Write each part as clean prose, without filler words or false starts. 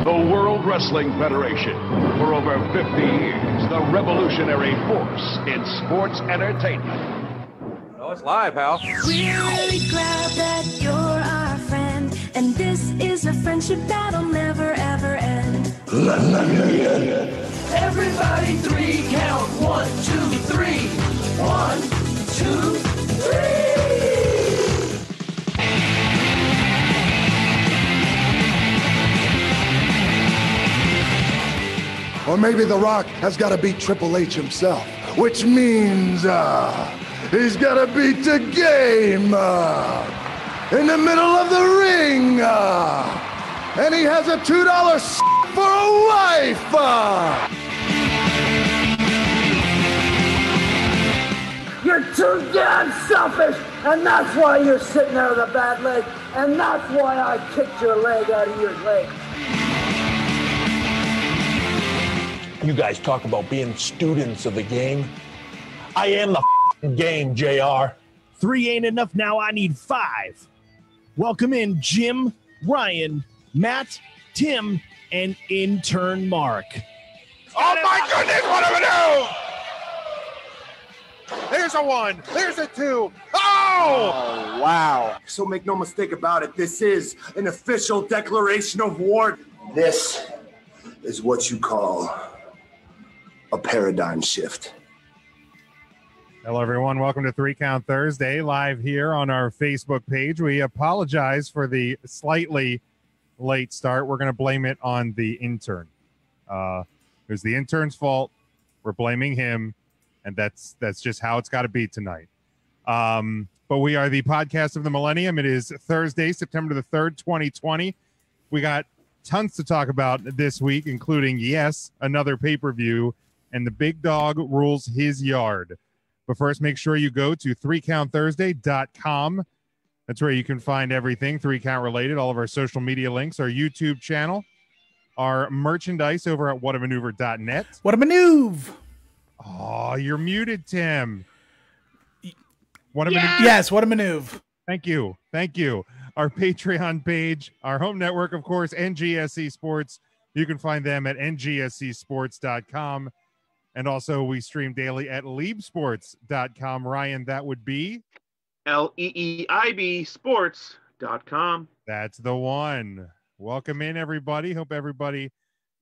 The World Wrestling Federation. For over 50 years, the revolutionary force in sports entertainment. Oh, it's live, pal. We're really glad that you're our friend, and this is a friendship that'll never, ever end. Everybody three count. 1, 2, 3. 1, 2, 3. Or maybe The Rock has got to beat Triple H himself, which means he's got to beat the game in the middle of the ring. And he has a $2 for a wife. You're too damn selfish, and that's why you're sitting there with a bad leg, and that's why I kicked your leg out of your leg. You guys talk about being students of the game. I am the game, JR. 3 ain't enough now. I need 5. Welcome in Jim, Ryan, Matt, Tim, and intern Mark. Oh my goodness, what do we do? There's a 1. There's a 2. Oh, wow. So make no mistake about it, this is an official declaration of war. This is what you call a paradigm shift. Hello, everyone. Welcome to 3 Count Thursday, live here on our Facebook page. We apologize for the slightly late start. We're going to blame it on the intern. It was the intern's fault. We're blaming him, and that's just how it's got to be tonight. But we are the podcast of the millennium. It is Thursday, September the 3rd, 2020. We got tons to talk about this week, including, yes, another pay-per-view, and the big dog rules his yard. But first, make sure you go to 3countthursday.com. That's where you can find everything 3 Count related, all of our social media links, our YouTube channel, our merchandise over at whatamaneuver.net. What a maneuver! Oh, you're muted, Tim. What a maneuver. Yes, what a maneuver. Thank you. Thank you. Our Patreon page, our home network, of course, NGSC Sports. You can find them at ngscsports.com. And also, we stream daily at leebsports.com. Ryan, that would be? LEEIB sports.com. That's the one. Welcome in, everybody. Hope everybody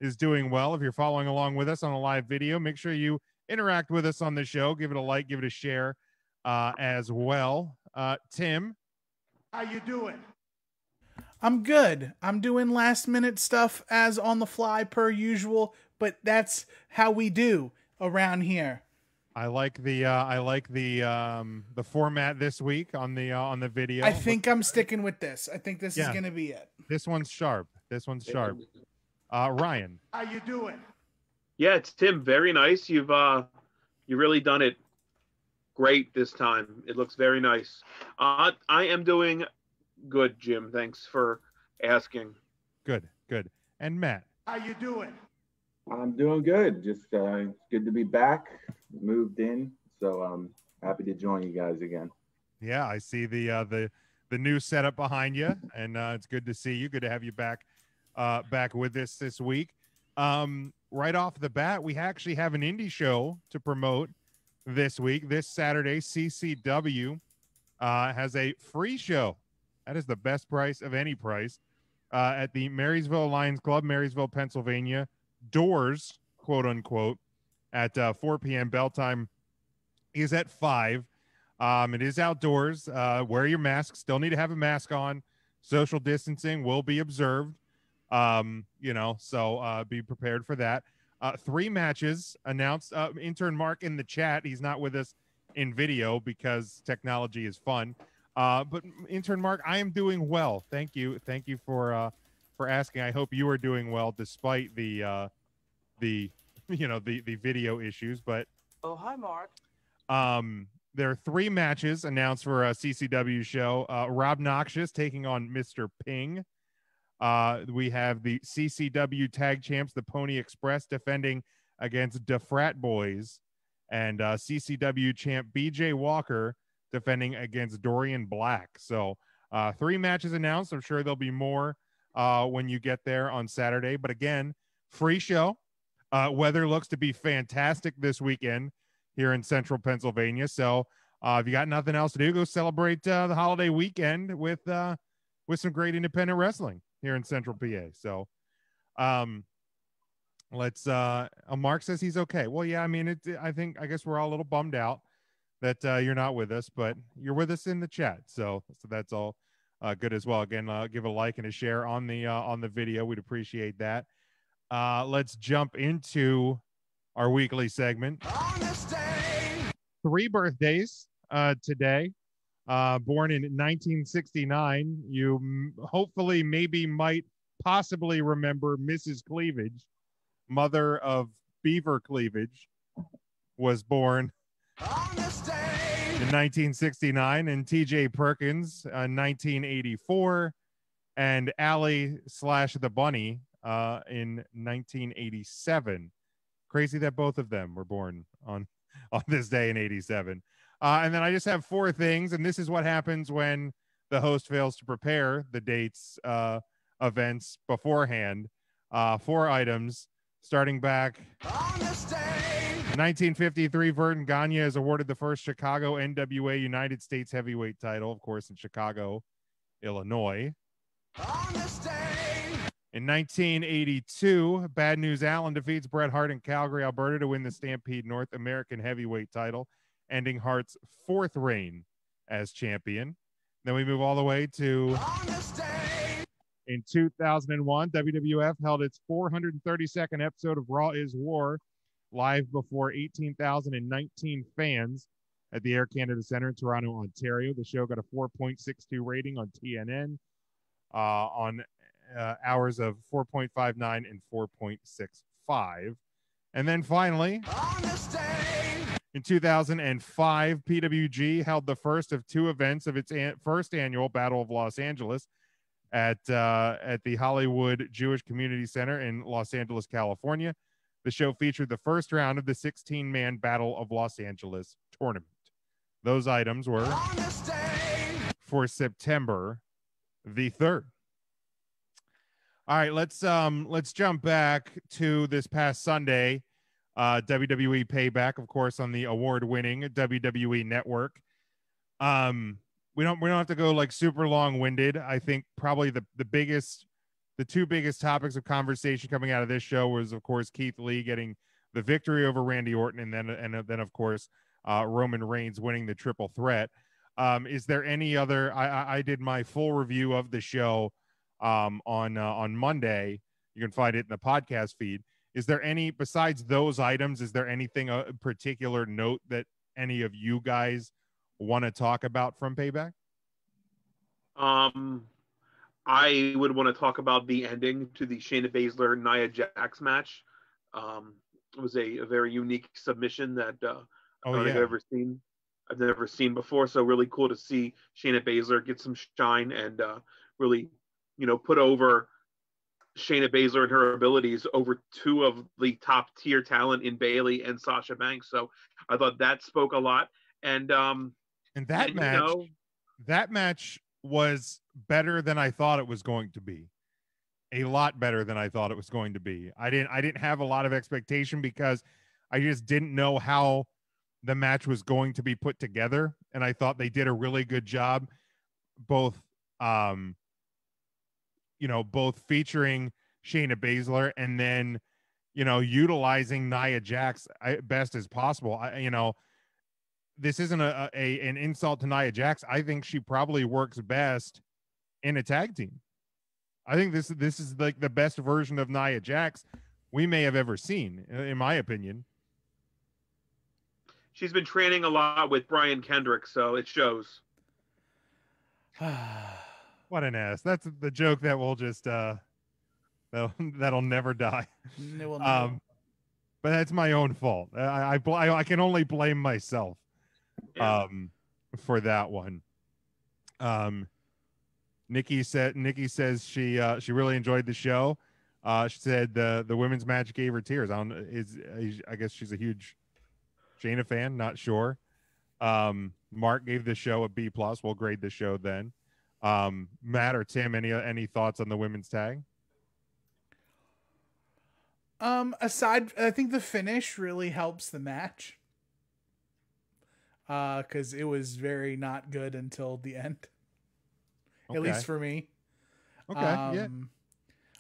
is doing well. If you're following along with us on a live video, make sure you interact with us on the show. Give it a like, give it a share as well. Tim, how you doing? I'm good. I'm doing last minute stuff as on the fly per usual, but that's how we do around here. I like the format this week on the video. I think I'm sticking with this. I think this is going to be it. This one's sharp. Ryan, how you doing? Yeah, it's Tim. Very nice. You've really done it great this time. It looks very nice. I am doing good, Jim. Thanks for asking. Good. And Matt, how you doing? I'm doing good. Just good to be back. Moved in, so I'm happy to join you guys again. Yeah, I see the new setup behind you, and it's good to see you. Good to have you back with us this week. Right off the bat, we actually have an indie show to promote this week. This Saturday, CCW has a free show. That is the best price of any price at the Marysville Lions Club, Marysville, Pennsylvania. Doors, quote unquote, at 4 p.m. Bell time is at 5. It is outdoors. Wear your mask. Still need to have a mask on. Social distancing will be observed. So be prepared for that. 3 matches announced. Intern Mark in the chat. He's not with us in video because technology is fun. But intern Mark, I am doing well. Thank you for asking. I hope you are doing well despite the video issues. But oh, hi, Mark. There are 3 matches announced for a CCW show. Rob Noxious taking on Mr. Ping. We have the CCW tag champs, the Pony Express, defending against the Frat Boys, and CCW champ BJ Walker defending against Dorian Black. So 3 matches announced. I'm sure there'll be more when you get there on Saturday. But again, free show. Weather looks to be fantastic this weekend here in central Pennsylvania. So if you got nothing else to do, go celebrate the holiday weekend with some great independent wrestling here in central PA. So let's Mark says he's okay. Well, yeah, I mean, I guess we're all a little bummed out that you're not with us, but you're with us in the chat. So that's all good as well. Again, give a like and a share on the video. We'd appreciate that. Let's jump into our weekly segment. 3 birthdays today. Born in 1969. You hopefully maybe might possibly remember Mrs. Cleavage, mother of Beaver Cleavage, was born in 1969, and TJ Perkins 1984, and Allie / the Bunny in 1987. Crazy that both of them were born on this day in 87. And then I just have 4 things, and this is what happens when the host fails to prepare the dates, events beforehand. 4 items, starting back 1953, Verdun Gagne is awarded the first Chicago NWA United States heavyweight title, of course, in Chicago, Illinois. In 1982, Bad News Allen defeats Bret Hart in Calgary, Alberta to win the Stampede North American heavyweight title, ending Hart's 4th reign as champion. Then we move all the way to in 2001, WWF held its 432nd episode of Raw is War live before 18,019 fans at the Air Canada Centre in Toronto, Ontario. The show got a 4.62 rating on TNN on hours of 4.59 and 4.65. And then finally, in 2005, PWG held the first of 2 events of its first annual Battle of Los Angeles at the Hollywood Jewish Community Center in Los Angeles, California. The show featured the first round of the 16-man Battle of Los Angeles tournament. Those items were for September the 3rd. All right, let's jump back to this past Sunday. WWE Payback, of course, on the award-winning WWE Network. We don't have to go like super long-winded. I think probably the 2 biggest topics of conversation coming out of this show was, of course, Keith Lee getting the victory over Randy Orton, and then of course Roman Reigns winning the triple threat. Is there any other? I did my full review of the show on Monday. You can find it in the podcast feed. Is there any, besides those items, is there anything particular note that any of you guys want to talk about from Payback? I would want to talk about the ending to the Shayna Baszler Nia Jax match. It was a very unique submission that I don't think I've never seen before. So really cool to see Shayna Baszler get some shine and really, put over Shayna Baszler and her abilities over 2 of the top tier talent in Bayley and Sasha Banks. So I thought that spoke a lot. And that match was better than I thought it was going to be. A lot better than I thought it was going to be. I didn't have a lot of expectation because I just didn't know how the match was going to be put together, and I thought they did a really good job, both featuring Shayna Baszler and then utilizing Nia Jax best as possible. This isn't an insult to Nia Jax. I think she probably works best in a tag team. I think this is like the best version of Nia Jax we may have ever seen, in my opinion. She's been training a lot with Brian Kendrick, so it shows. What an ass. That's the joke that will just that'll never die. It will never. But that's my own fault. I can only blame myself for that one. Nikki says she really enjoyed the show. She said the women's match gave her tears. I guess she's a huge Shayna fan, not sure. Mark gave the show a B+. We'll grade the show then. Matt or Tim, any thoughts on the women's tag? I think the finish really helps the match. Because it was very not good until the end. Okay. At least for me. Okay. Yeah.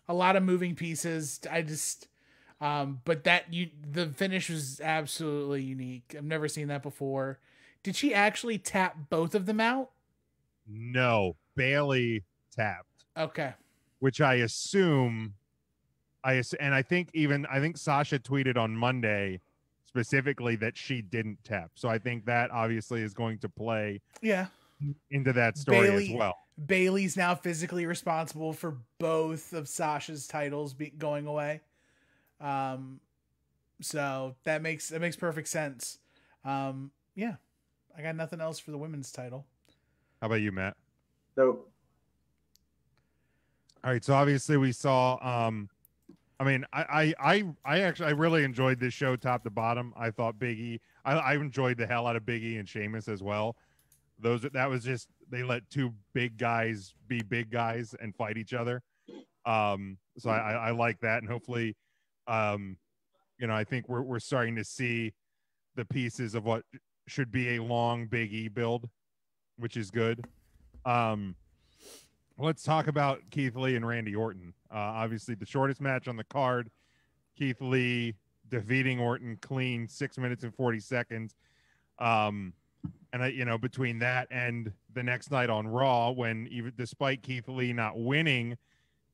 A lot of moving pieces. But the finish was absolutely unique. I've never seen that before. Did she actually tap both of them out? No, Bailey tapped. Okay. Which I assume, I think Sasha tweeted on Monday specifically that she didn't tap. So I think that obviously is going to play into that story as well. Bailey's now physically responsible for both of Sasha's titles going away. So that makes perfect sense. Yeah, I got nothing else for the women's title. How about you, Matt? So, all right. So obviously we saw, I mean, I really enjoyed this show top to bottom. I thought Big E, I enjoyed the hell out of Big E and Sheamus as well. That was just, they let two big guys be big guys and fight each other. So I like that. And hopefully, I think we're starting to see the pieces of what should be a long Big E build, which is good. Let's talk about Keith Lee and Randy Orton. Obviously, the shortest match on the card. Keith Lee defeating Orton clean, 6 minutes and 40 seconds. And between that and the next night on Raw, when even despite Keith Lee not winning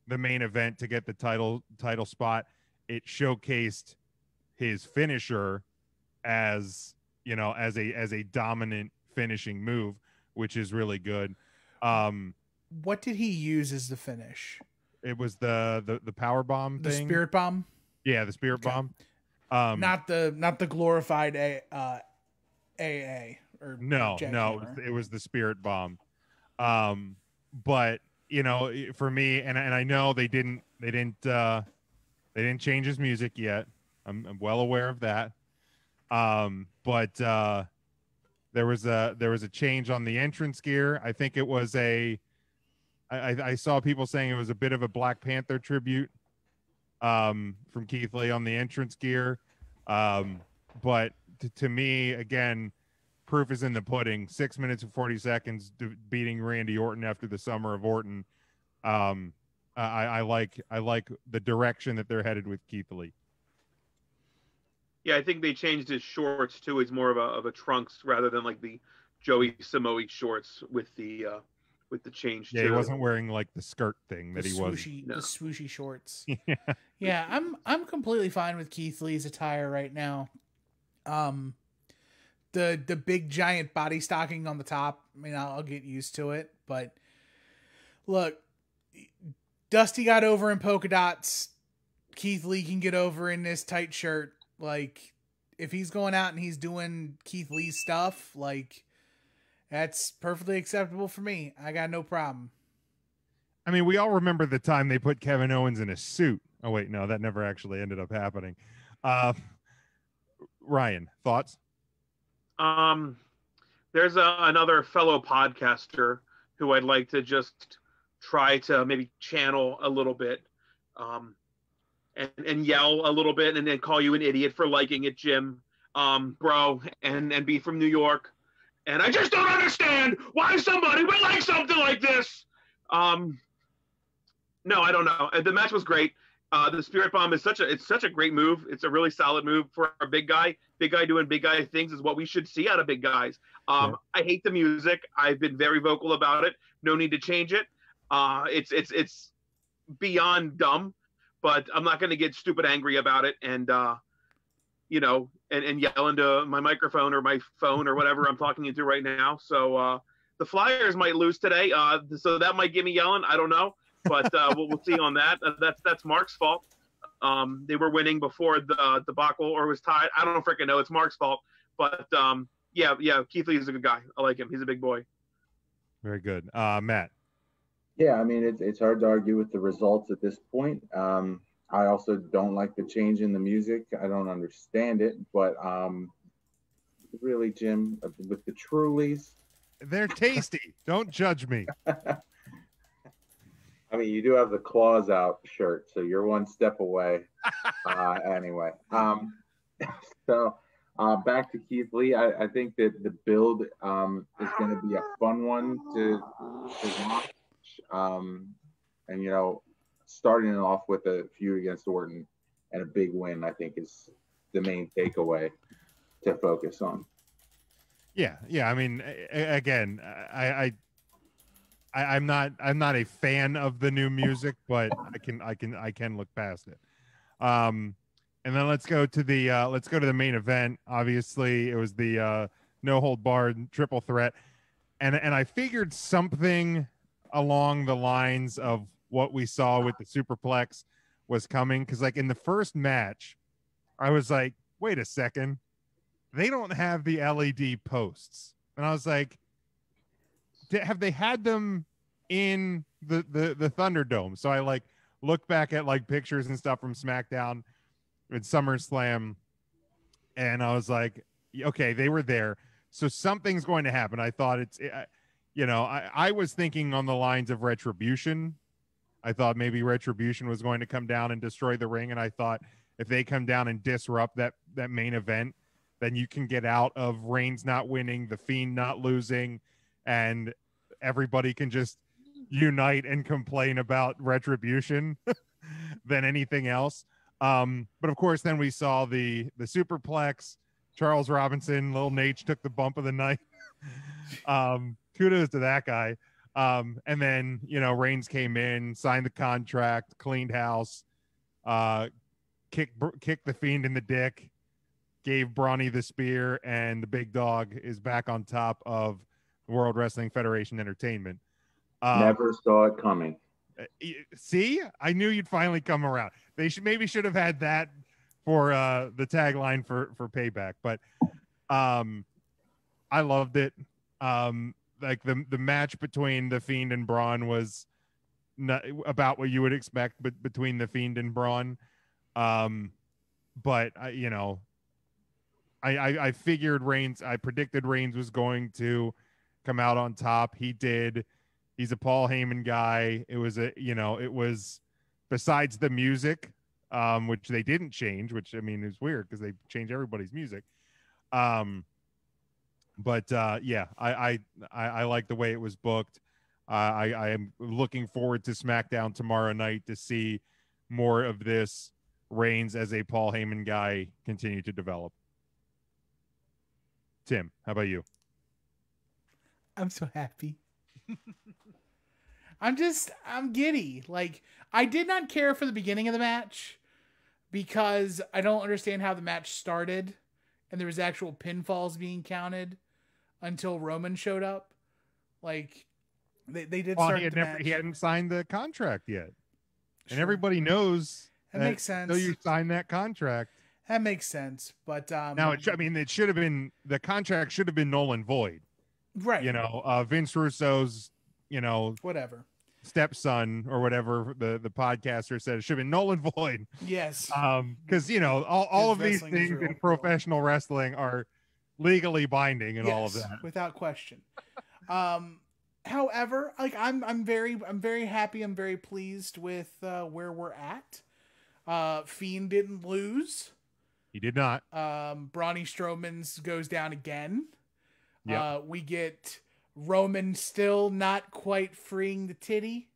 the main event to get the title spot, it showcased his finisher as a dominant finishing move, which is really good. What did he use as the finish? It was the power bomb thing. The spirit bomb? Yeah, the spirit bomb. Not the glorified AA or no, it was the spirit bomb. But for me, and I know they didn't change his music yet. I'm well aware of that. But there was a change on the entrance gear. I think it was I saw people saying it was a bit of a Black Panther tribute from Keith Lee on the entrance gear. But to me, again, proof is in the pudding. 6 minutes and 40 seconds beating Randy Orton after the summer of Orton. I like the direction that they're headed with Keith Lee. Yeah, I think they changed his shorts too. He's more of a trunks rather than like the Joey Samoa shorts with the change. Yeah, he wasn't wearing like the skirt thing that he was. The swooshy shorts. Yeah, I'm completely fine with Keith Lee's attire right now. The big giant body stocking on the top, I mean, I'll get used to it. But look, Dusty got over in polka dots. Keith Lee can get over in this tight shirt. Like, if he's going out and he's doing Keith Lee stuff, like, that's perfectly acceptable for me. I got no problem. I mean, we all remember the time they put Kevin Owens in a suit. Oh, wait, no, that never actually ended up happening. Ryan, thoughts? There's another fellow podcaster who I'd like to just try to maybe channel a little bit, and yell a little bit and then call you an idiot for liking it, Jim, bro, and be from New York. And I just don't understand why somebody would like something like this. No, I don't know. The match was great. The Spirit Bomb is such a great move. It's a really solid move for a big guy. Big guy doing big guy things is what we should see out of big guys. I hate the music. I've been very vocal about it. No need to change it. It's beyond dumb, but I'm not going to get stupid angry about it and yell into my microphone or my phone or whatever I'm talking into right now. So the Flyers might lose today. So that might get me yelling. I don't know. But we'll see on that. That's Mark's fault. They were winning before the debacle or was tied. I don't freaking know. It's Mark's fault. But yeah. Keith Lee is a good guy. I like him. He's a big boy. Very good. Matt. Yeah, I mean, it's hard to argue with the results at this point. I also don't like the change in the music. I don't understand it. But really, Jim, with the Trulies. They're tasty. Don't judge me. I mean, you do have the claws out shirt, so you're one step away. Anyway, so back to Keith Lee. I think that the build is going to be a fun one to watch. And starting off with a feud against Orton and a big win, I think, is the main takeaway to focus on. Yeah. I mean, again, I'm not a fan of the new music, but I can look past it. And then let's go to the main event. Obviously, it was the no hold barred triple threat, and I figured something along the lines of what we saw with the superplex was coming, because like in the first match, I was like, wait a second, they don't have the LED posts, and I was like, have they had them in the Thunderdome? So I like look back at like pictures and stuff from SmackDown and SummerSlam, and I was like, okay, they were there, so something's going to happen. I thought I was thinking on the lines of Retribution. I thought maybe Retribution was going to come down and destroy the ring, and I thought if they come down and disrupt that main event, then you can get out of Reigns not winning, The Fiend not losing, and everybody can just unite and complain about Retribution than anything else. But of course, then we saw the superplex. Charles Robinson, Lil Nate took the bump of the night. Kudos to that guy. And then, Reigns came in, signed the contract, cleaned house, kicked the Fiend in the dick, gave Brawny the spear, and the big dog is back on top of the World Wrestling Federation Entertainment. Never saw it coming. See, I knew you'd finally come around. They should have had that for the tagline for Payback, but I loved it. Like the match between the Fiend and Braun was not about what you would expect, but between the Fiend and Braun. But I figured Reigns. I predicted Reigns was going to come out on top. He did. He's a Paul Heyman guy. It was besides the music, which they didn't change, which I mean is weird because they change everybody's music. But yeah, I like the way it was booked. I am looking forward to SmackDown tomorrow night to see more of this Reigns as a Paul Heyman guy continue to develop. Tim, how about you? I'm so happy. I'm giddy. Like, I did not care for the beginning of the match because I don't understand how the match started and there was actual pinfalls being counted until Roman showed up. Like, they did start the match. He hadn't signed the contract yet. Sure. And everybody knows that makes sense. So you signed that contract. That makes sense. But now it should have been, the contract should have been null and void. Right. Vince Russo's, whatever stepson or whatever the podcaster said, it should have been null and void. Yes. Because all of these things in professional wrestling are legally binding and all of that, without question. However, like I'm very happy. I'm very pleased with where we're at. Fiend didn't lose. He did not. Brawny Strowman's goes down again. Yep. We get Roman still not quite freeing the titty.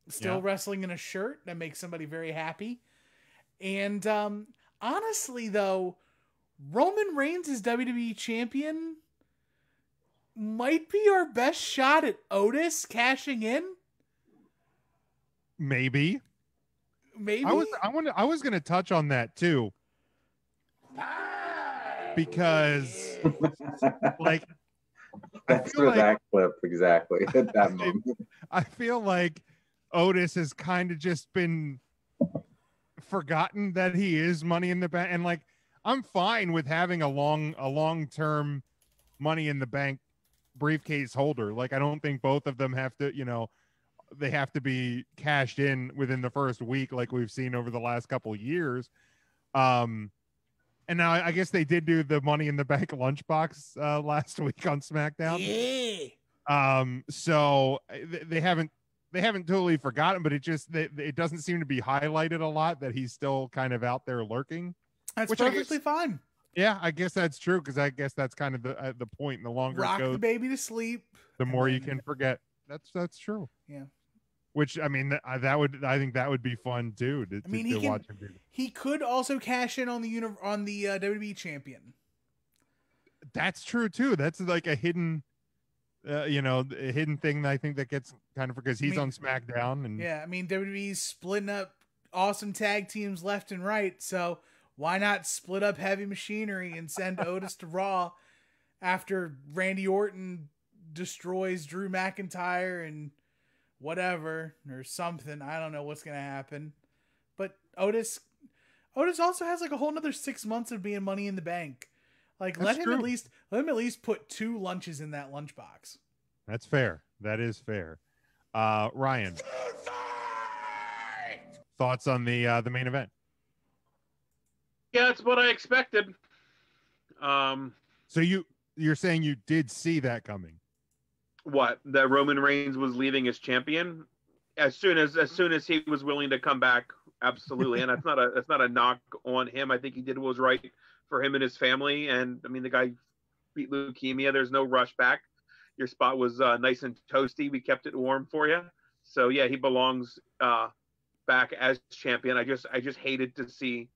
Still wrestling in a shirt. That makes somebody very happy. And honestly, though, Roman Reigns as WWE champion might be our best shot at Otis cashing in. Maybe. I was going to touch on that too, because like that's for that clip exactly at that moment. I feel like Otis has kind of just been forgotten that he is Money in the Bank, and like I'm fine with having a long-term Money in the Bank briefcase holder. Like I don't think both of them have to, they have to be cashed in within the first week like we've seen over the last couple of years. And now I guess they did do the Money in the Bank lunchbox last week on SmackDown. Yeah. So they haven't they haven't totally forgotten, but it doesn't seem to be highlighted a lot that he's still kind of out there lurking. That's perfectly fine. Yeah, I guess that's true, because I guess that's kind of the point. And the longer rock it goes, the baby to sleep, the more you can forget. That's true. Yeah. Which, I mean, I think that would be fun too. Watch him do that. He could also cash in on the WWE champion. That's true too. That's like a hidden, a hidden thing that I think that gets kind of, because he's on SmackDown, and yeah, I mean, WWE's splitting up awesome tag teams left and right, so why not split up Heavy Machinery and send Otis to Raw after Randy Orton destroys Drew McIntyre and whatever or something. I don't know what's gonna happen, but Otis also has like a whole nother 6 months of being Money in the Bank. Like, let him at least put 2 lunches in that lunchbox. That's fair. That is fair. Ryan, thoughts on the main event? Yeah, it's what I expected. So you're saying you did see that coming? What, that Roman Reigns was leaving as champion as soon as he was willing to come back? Absolutely. And that's not a knock on him. I think he did what was right for him and his family. And I mean, the guy beat leukemia. There's no rush back. Your spot was nice and toasty. We kept it warm for you. So yeah, he belongs back as champion. I just hated to see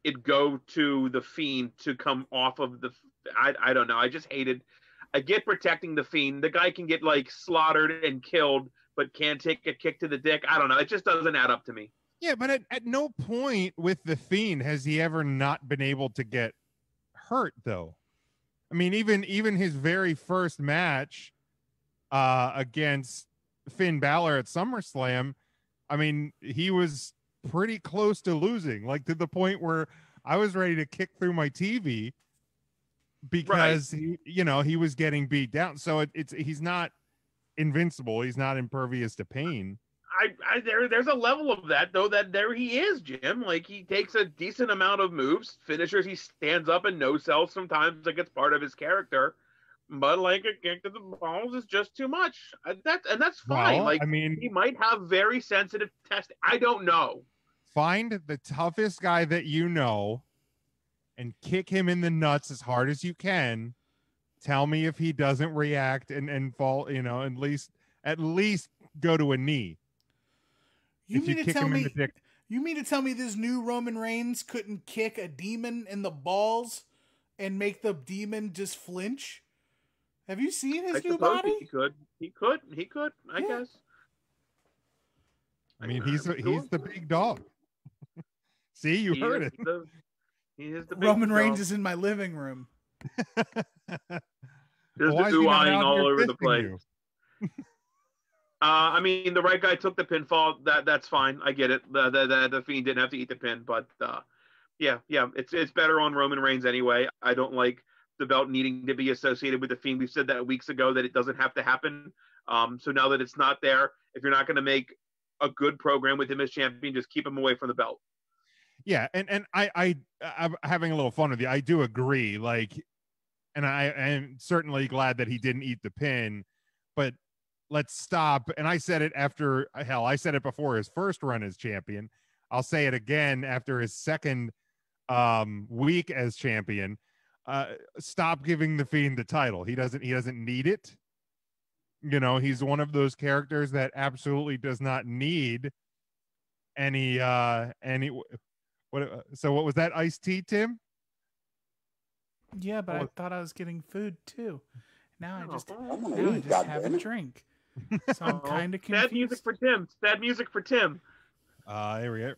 it go to the Fiend to come off of the. I don't know. I just hated. I get protecting the Fiend. The guy can get like slaughtered and killed, but can't take a kick to the dick. I don't know. It just doesn't add up to me. Yeah, but at no point with the Fiend has he ever not been able to get hurt, though. I mean, even his very first match against Finn Balor at SummerSlam, I mean, he was pretty close to losing, like to the point where I was ready to kick through my TV because he was getting beat down. So he's not invincible. He's not impervious to pain. There's a level of that though, that there he is, Jim. Like, he takes a decent amount of moves, finishers. He stands up and no sells sometimes, like it's part of his character. But like, a kick to the balls is just too much. That's fine. Well, like, I mean, he might have very sensitive testing. I don't know. Find the toughest guy that you know and kick him in the nuts as hard as you can. Tell me if he doesn't react and fall, at least go to a knee. You mean to tell me this new Roman Reigns couldn't kick a demon in the balls and make the demon just flinch? Have you seen his new body? He could. I guess. I mean, he's the big dog. See, you heard it. He is the big Roman dog. Reigns is in my living room. There's the ooh-eyeing all over the place. I mean, the right guy took the pinfall. That's fine. I get it. The Fiend didn't have to eat the pin, but yeah, it's better on Roman Reigns anyway. I don't like the belt needing to be associated with the Fiend. We said that weeks ago that it doesn't have to happen. So now that it's not there, if you're not going to make a good program with him as champion, just keep him away from the belt. Yeah, and I'm having a little fun with you. I do agree. Like, and I am certainly glad that he didn't eat the pin, but let's stop. And I said it I said it before his first run as champion. I'll say it again after his second week as champion. Stop giving the Fiend the title. He doesn't need it. He's one of those characters that absolutely does not need any so what was that, iced tea, Tim? Yeah, but I thought I was getting food too. Now I just have a drink. So I'm kind of confused. Sad music for Tim. Sad music for Tim. Here we go.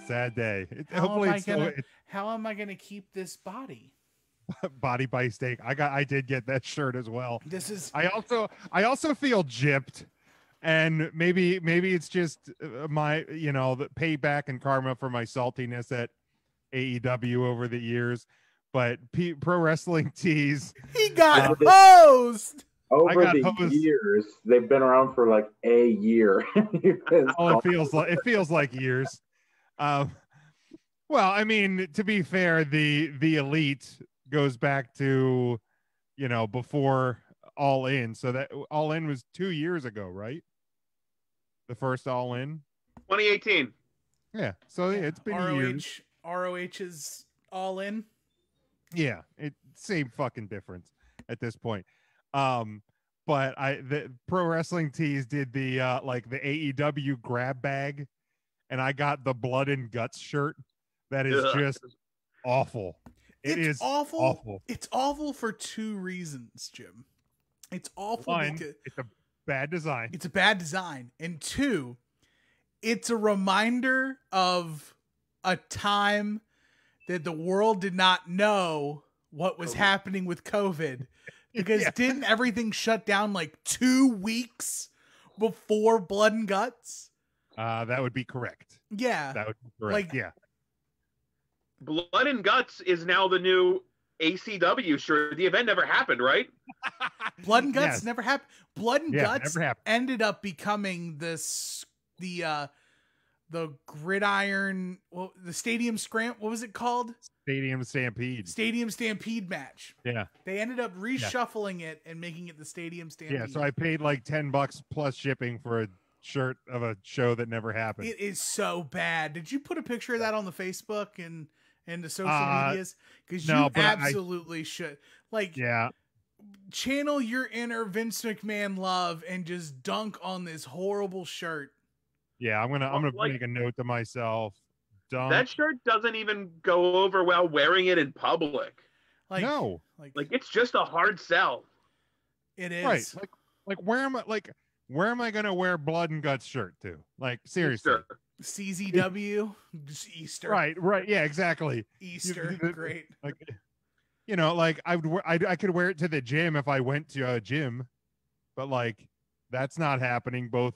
Sad day. How am I gonna keep this body? Body by steak. I did get that shirt as well. I also feel gypped, and maybe it's just my the payback and karma for my saltiness at AEW over the years. But pro wrestling tees. He got hosed. Over the years, they've been around for like a year. It feels like years. Well, I mean, to be fair, the Elite goes back to before All In. So that All In was 2 years ago, right? The first All In. 2018. Yeah. So it's been years. ROH is All In. Yeah, same fucking difference at this point. But the Pro Wrestling Tees did the the AEW grab bag, and I got the Blood and Guts shirt. That is just awful. It's awful. It's awful for two reasons, Jim. It's awful One, because it's a bad design. It's a bad design, and two, it's a reminder of a time that the world did not know what was happening with COVID, because didn't everything shut down like 2 weeks before Blood and Guts? That would be correct. Yeah, that would be correct. Yeah. Blood and Guts is now the new ACW shirt. The event never happened, right? Blood and Guts never happened. Blood and Guts never happened. Ended up becoming the gridiron, the Stadium Scramp. What was it called? Stadium Stampede. Stadium Stampede match. Yeah. They ended up reshuffling it and making it the Stadium Stampede. Yeah. So I paid like $10 plus shipping for a shirt of a show that never happened. It is so bad. Did you put a picture of that on the Facebook and the social medias? Because you absolutely should. Channel your inner Vince McMahon love and just dunk on this horrible shirt. Yeah, I'm gonna make a note to myself. Dunk. That shirt doesn't even go over well wearing it in public. No. It's just a hard sell. It is. Right. Where am I gonna wear Blood and Guts shirt to? Like, seriously. Easter. CZW, just Easter. Right. Yeah, exactly. Easter, great. I could wear it to the gym if I went to a gym, but that's not happening. Both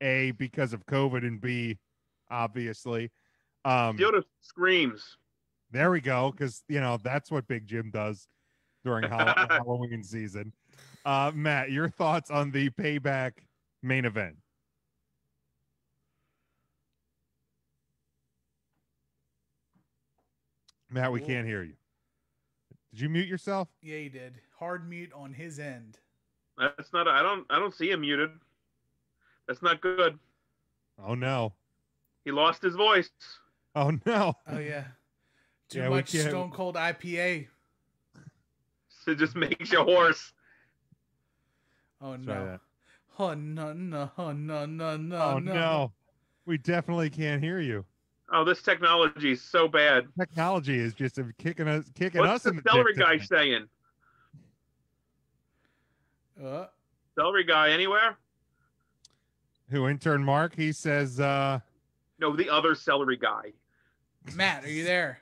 A, because of COVID, and B, obviously. Yoda screams. There we go, because that's what Big Jim does during Halloween season. Matt, your thoughts on the Payback main event? Matt, we can't hear you. Did you mute yourself? Yeah, he did. Hard mute on his end. That's not. I don't see him muted. That's not good. Oh no. He lost his voice. Oh no. Oh yeah. Too much Stone Cold IPA. It just makes you hoarse. Oh no. Oh no. Oh no. We definitely can't hear you. Oh, this technology is so bad. Technology is just kicking us. What's the celery guy saying? Celery guy anywhere? Who, intern Mark? He says. No, the other celery guy. Matt, are you there?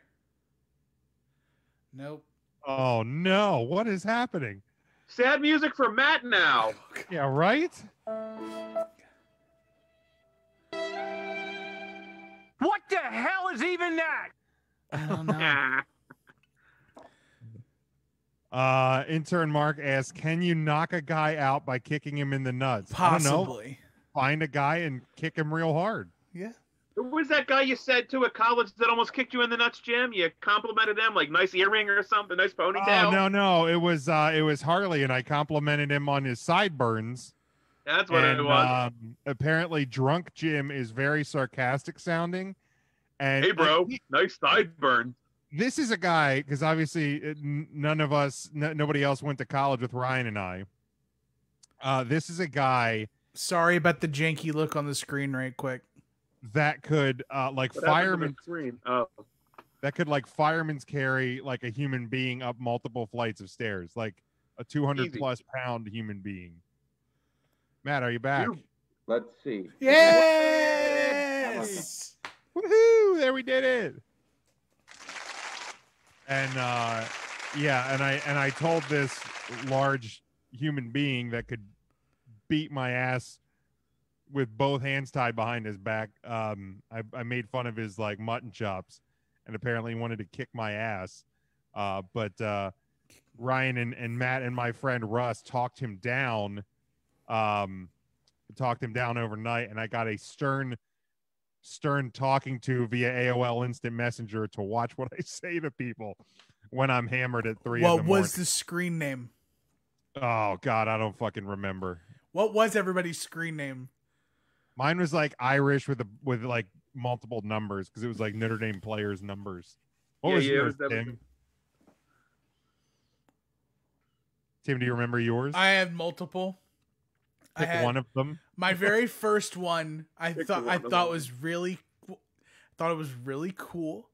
Nope. Oh no! What is happening? Sad music for Matt now. Yeah, right. What the hell is even that? I don't know. Intern Mark asks, can you knock a guy out by kicking him in the nuts? Possibly. I don't know. Find a guy and kick him real hard. Yeah. Who was that guy you said to at college that almost kicked you in the nuts, Jim? You complimented him, like nice earring or something, nice ponytail? Oh, no. It was Harley, and I complimented him on his sideburns. That's what it was. Apparently, Drunk Jim is very sarcastic sounding. And hey, bro, nice sideburn. This is a guy, because obviously nobody else went to college with Ryan and I. This is a guy. Sorry about the janky look on the screen right quick. That could fireman. That could fireman's carry like a human being up multiple flights of stairs, like a 200+ pound human being. Matt, are you back? Let's see. Yes! Woohoo! There, we did it. And I told this large human being that could beat my ass with both hands tied behind his back. I made fun of his mutton chops, and apparently he wanted to kick my ass. But Ryan and Matt and my friend Russ talked him down. Overnight, and I got a stern talking to via AOL Instant Messenger to watch what I say to people when I'm hammered at 3 in the morning. What was the screen name? Oh God, I don't fucking remember. What was everybody's screen name? Mine was like Irish with like multiple numbers because it was like Notre Dame players' numbers. What was yours, Tim? Tim, do you remember yours? I had multiple. Pick one of them. My very first one, I thought was really cool.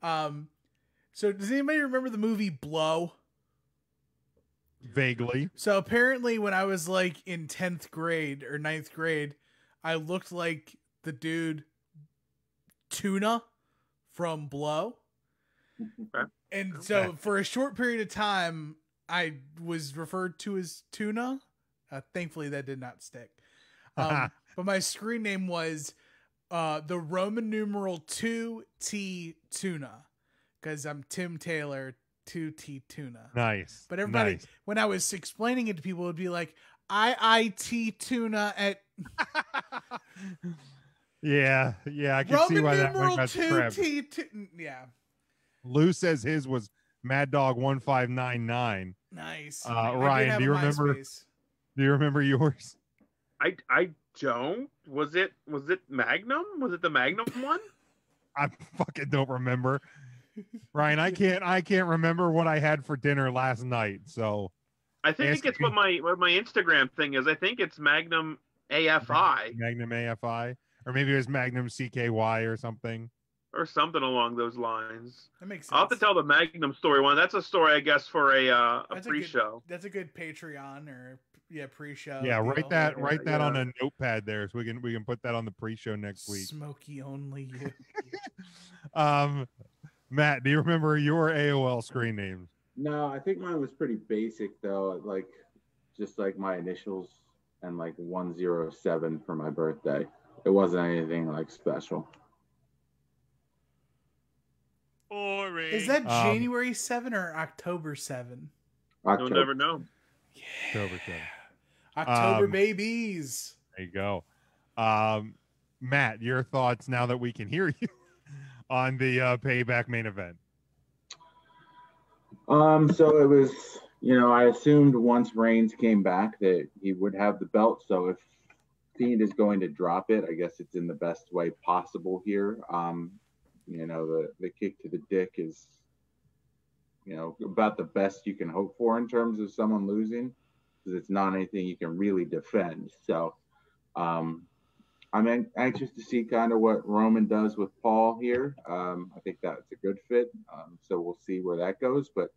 So does anybody remember the movie Blow? Vaguely. So apparently when I was like in 10th grade or 9th grade, I looked like the dude Tuna from Blow. And so for a short period of time, I was referred to as Tuna. Thankfully that did not stick. But my screen name was the Roman numeral 2T Tuna, because I'm Tim Taylor, 2T Tuna. Nice. But everybody, when I was explaining it to people, would be like, IIT Tuna at... yeah, I can Roman see why that numeral one got scrapped. 2T, yeah. Lou says his was Mad Dog 1599. Nice. Ryan, do you remember? Do you remember yours? I don't. Was it Magnum? Was it the Magnum one? I fucking don't remember. Ryan, I can't remember what I had for dinner last night. So I think it's what my Instagram thing is. I think it's Magnum AFI. Magnum AFI, or maybe it was Magnum CKY or something. Or something along those lines. That makes sense. I'll have to tell the Magnum story one. That's a story, I guess, for a pre-show. That's a good Patreon or pre-show. Yeah, write that on a notepad there, so we can put that on the pre-show next week. Smoky only you. Matt, do you remember your AOL screen names? No, I think mine was pretty basic though. Like just like my initials and like 107 for my birthday. It wasn't anything like special. Is that January 7 or October 7? You'll never know. Yeah. October 7. October babies. There you go. Matt, your thoughts now that we can hear you on the Payback main event. So it was, I assumed once Reigns came back that he would have the belt. So if Fiend is going to drop it, I guess it's in the best way possible here. The kick to the dick is, about the best you can hope for in terms of someone losing, because it's not anything you can really defend. So I'm anxious to see kind of what Roman does with Paul here. I think that's a good fit. So we'll see where that goes. But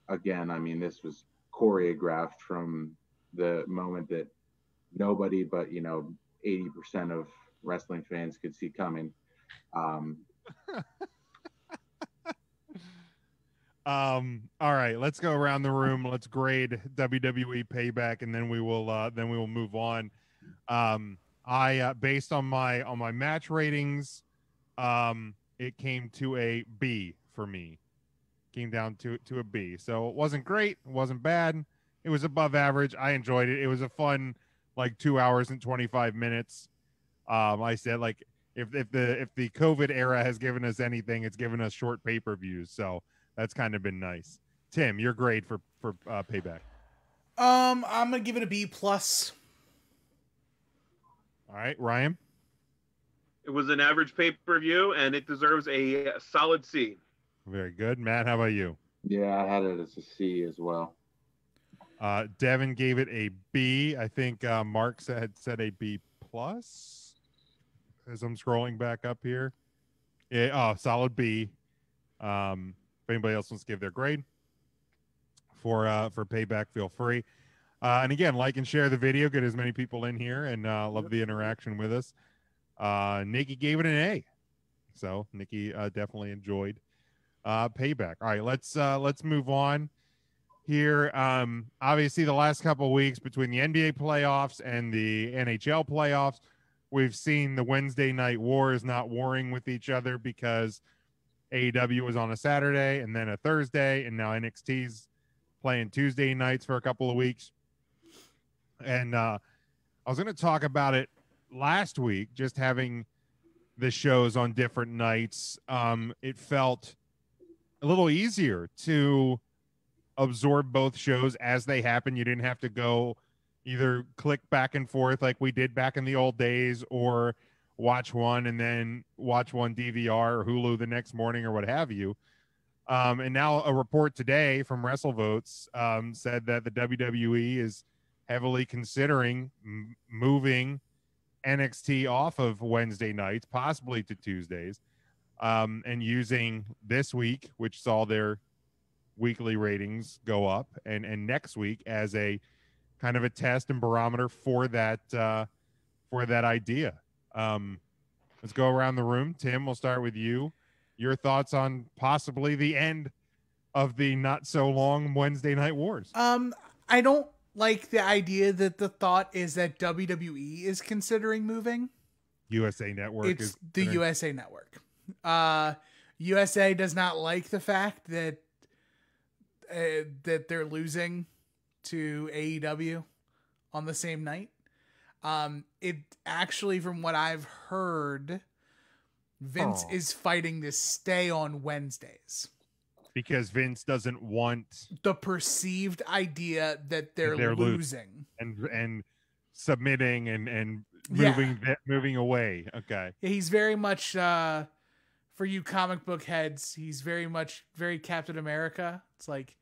again, this was choreographed from the moment that nobody but, 80% of wrestling fans could see coming. All right, let's go around the room. Let's grade WWE Payback, and then we will move on. I based on my match ratings, it came to a B for me. Came down to a B. So it wasn't great, it wasn't bad. It was above average. I enjoyed it. It was a fun 2 hours and 25 minutes. I said if the COVID era has given us anything, it's given us short pay-per-views. So that's kind of been nice. Tim, your grade for Payback? I'm gonna give it a B+. All right, Ryan. It was an average pay-per-view, and it deserves a solid C. Very good, Matt. How about you? Yeah, I had it as a C as well. Devin gave it a B. I think Mark said a B+. As I'm scrolling back up here, solid B. If anybody else wants to give their grade for Payback, feel free. And again, like and share the video. Get as many people in here, and love the interaction with us. Nikki gave it an A, so Nikki definitely enjoyed Payback. All right, let's move on here. Obviously, the last couple of weeks between the NBA playoffs and the NHL playoffs, we've seen the Wednesday night wars not warring with each other because AEW was on a Saturday and then a Thursday, and now NXT's playing Tuesday nights for a couple of weeks. And I was going to talk about it last week, just having the shows on different nights. It felt a little easier to absorb both shows as they happen. You didn't have to go either click back and forth like we did back in the old days, or watch one and then watch one DVR or Hulu the next morning or what have you. And now a report today from WrestleVotes said that the WWE is heavily considering moving NXT off of Wednesday nights, possibly to Tuesdays, and using this week, which saw their weekly ratings go up, and next week as a kind of a test and barometer for that idea. Let's go around the room. Tim, we'll start with you. Your thoughts on possibly the end of the not so long Wednesday Night Wars? I don't like the idea that the thought is that WWE is considering moving. USA Network. It's the USA Network. USA does not like the fact that they're losing to AEW on the same night. It actually, from what I've heard, Vince is fighting to stay on Wednesdays because Vince doesn't want the perceived idea that they're losing and submitting and moving away. Okay. Yeah, he's very much for you comic book heads, he's very Captain America. It's like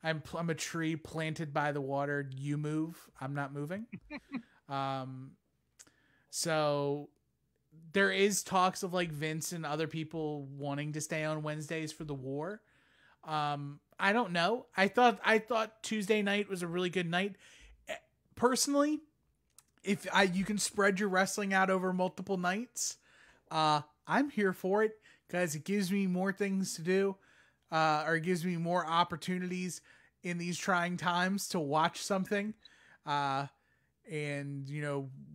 I'm a tree planted by the water. You move, I'm not moving. So there is talks of like Vince and other people wanting to stay on Wednesdays for the war. I don't know. I thought Tuesday night was a really good night. Personally, if you can spread your wrestling out over multiple nights, I'm here for it because it gives me more things to do, or it gives me more opportunities in these trying times to watch something. And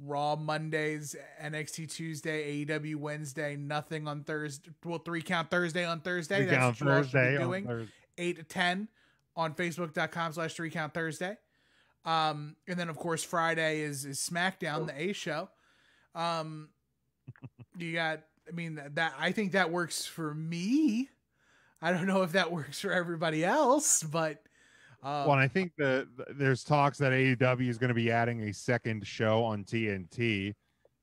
Raw Mondays, NXT Tuesday, AEW Wednesday, nothing on Thursday. Well, 3 Count Thursday on Thursday. That's what Thursday doing. 8 to 10 on Facebook.com/3 Count Thursday. And then of course Friday is SmackDown, the A show. You got, that I think that works for me. I don't know if that works for everybody else, but well, and I think there's talks that AEW is going to be adding a second show on TNT.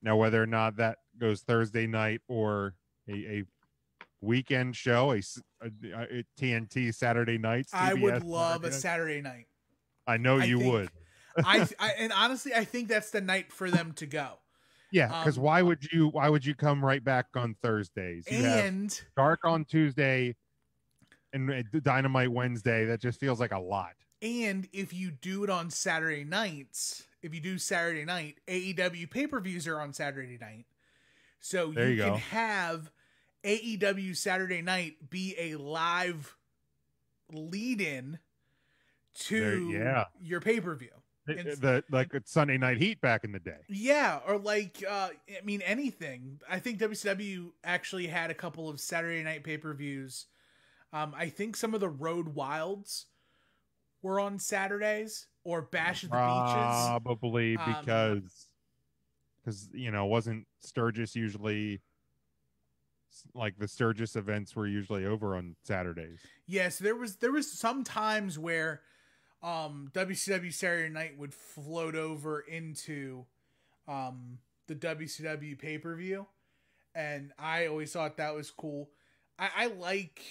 Now, whether or not that goes Thursday night or a weekend show, a TNT Saturday night. I would love a Saturday night. I know you would. And honestly, I think that's the night for them to go. Yeah, because why would you come right back on Thursdays? You have Dark on Tuesday and Dynamite Wednesday. That just feels like a lot. And if you do it on Saturday nights, if you do Saturday night, AEW pay-per-views are on Saturday night. So you can have AEW Saturday night be a live lead-in to your pay-per-view. Like Sunday Night Heat back in the day. Yeah, or like anything. I think WCW actually had a couple of Saturday night pay-per-views. I think some of the Road Wilds were on Saturdays, or Bash at the Beaches. Probably because wasn't Sturgis usually, like, the Sturgis events were usually over on Saturdays. Yes, there was some times where WCW Saturday night would float over into the WCW pay-per-view, and I always thought that was cool. I like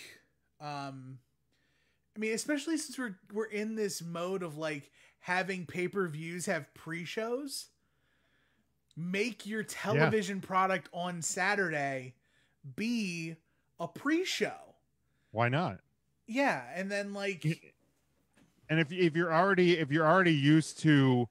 especially since we're in this mode of like having pay-per-views have pre-shows. Make your television product on Saturday be a pre-show. Why not? Yeah, and then like, and if you're already used to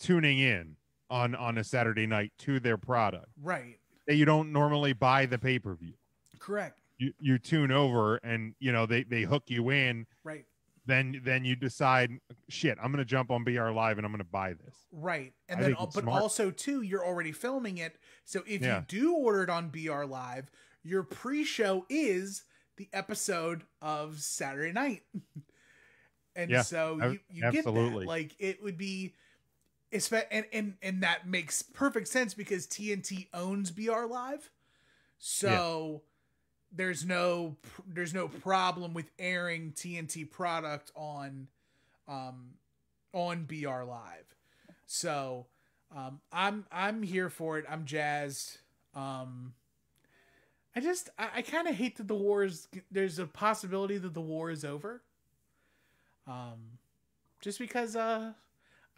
tuning in on a Saturday night to their product, right? That you don't normally buy the pay-per-view. Correct. You tune over and they hook you in. Right. Then you decide, shit, I'm gonna jump on BR Live and I'm gonna buy this. Right. And then but also too, you're already filming it. So if you do order it on BR Live, your pre-show is the episode of Saturday night. And so you get that. Like, it would be, and that makes perfect sense because TNT owns BR Live. So there's no problem with airing TNT product on BR Live. So I'm here for it. I'm jazzed. I kind of hate that the war is. There's a possibility that the war is over. Just because I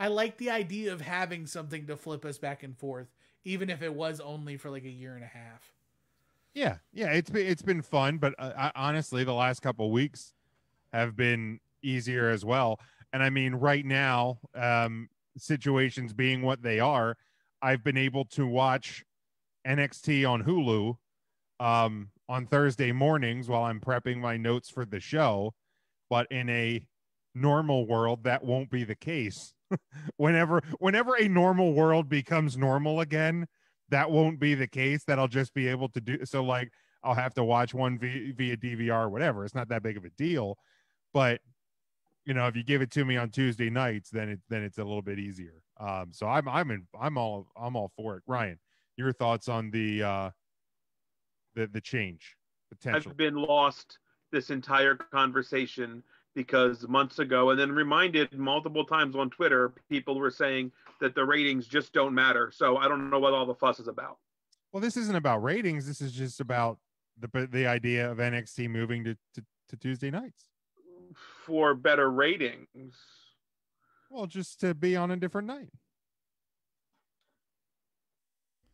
like the idea of having something to flip us back and forth, even if it was only for like a year and a half. Yeah, it's been fun, but honestly, the last couple of weeks have been easier as well. And I mean, right now, situations being what they are, I've been able to watch NXT on Hulu on Thursday mornings while I'm prepping my notes for the show. But in a normal world, that won't be the case. whenever a normal world becomes normal again, that won't be the case. That'll just be able to do so. Like, I'll have to watch one via DVR or whatever. It's not that big of a deal, but you know, if you give it to me on Tuesday nights, then it's a little bit easier. So I'm all for it. Ryan, your thoughts on the change potential? I've been lost this entire conversation because months ago, and then reminded multiple times on Twitter, people were saying that the ratings just don't matter. So I don't know what all the fuss is about. Well, this isn't about ratings. This is just about the idea of NXT moving to Tuesday nights for better ratings. Well, just to be on a different night.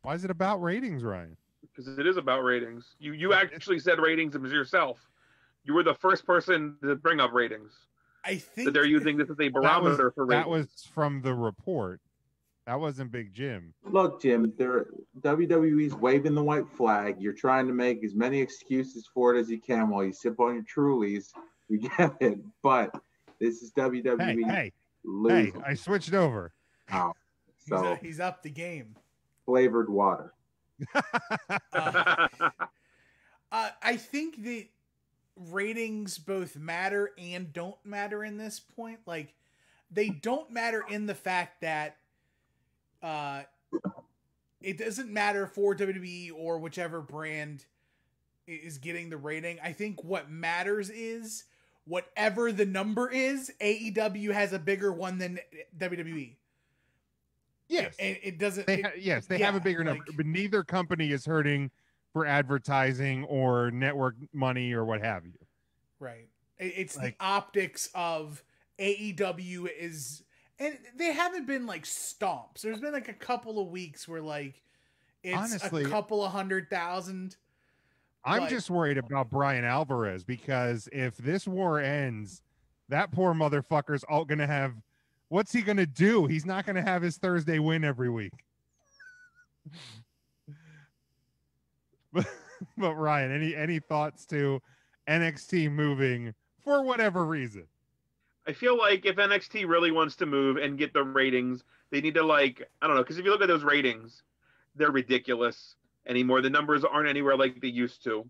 Why is it about ratings, Ryan? Because it is about ratings. You actually said ratings yourself. You were the first person to bring up ratings. I think that they're using this as a barometer for ratings. That was from the report. That wasn't Big Jim. Look, Jim, WWE's waving the white flag. You're trying to make as many excuses for it as you can while you sip on your Trulies. We get it, but this is WWE. Hey, I switched over. Oh, so he's up the game. Flavored water. I think that ratings both matter and don't matter in this point. Like, they don't matter in the fact that it doesn't matter for WWE or whichever brand is getting the rating. I think what matters is whatever the number is, AEW has a bigger one than WWE. Yes. It doesn't. They have a bigger number, but neither company is hurting for advertising or network money or what have you. Right. It's like the optics of AEW is, and they haven't been like stomps. There's been like a couple of weeks where like it's honestly a couple of 100,000. I'm just worried about Brian Alvarez because if this war ends, that poor motherfucker's all gonna have. What's he gonna do? He's not gonna have his Thursday win every week. But Ryan, any thoughts to NXT moving for whatever reason? I feel like if NXT really wants to move and get the ratings, they need to, like, I don't know, because if you look at those ratings, they're ridiculous anymore. The numbers aren't anywhere like they used to,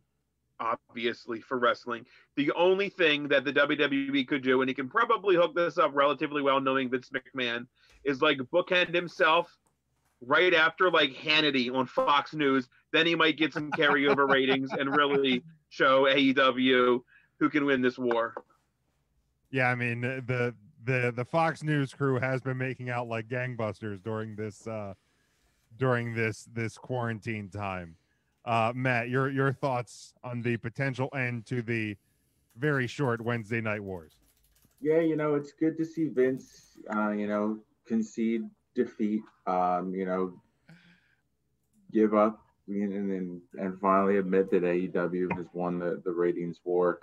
obviously, for wrestling. The only thing that the WWE could do, and he can probably hook this up relatively well knowing Vince McMahon, is like bookend himself right after like Hannity on Fox News. Then he might get some carryover ratings and really show AEW who can win this war. Yeah, I mean the Fox News crew has been making out like gangbusters during this quarantine time. Matt, your thoughts on the potential end to the very short Wednesday night wars? Yeah, it's good to see Vince, concede defeat, give up and finally admit that AEW has won the ratings war.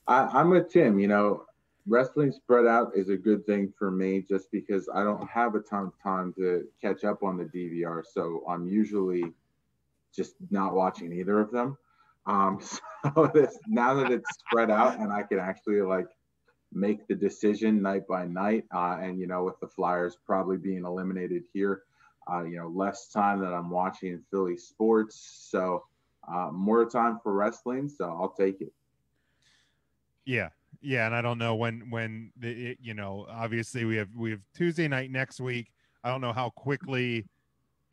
I'm with Tim. Wrestling spread out is a good thing for me just because I don't have a ton of time to catch up on the DVR. So I'm usually just not watching either of them. So now that it's spread out and I can actually like make the decision night by night, and with the Flyers probably being eliminated here, less time that I'm watching Philly sports. So more time for wrestling. So I'll take it. Yeah, and I don't know when obviously we have Tuesday night next week. I don't know how quickly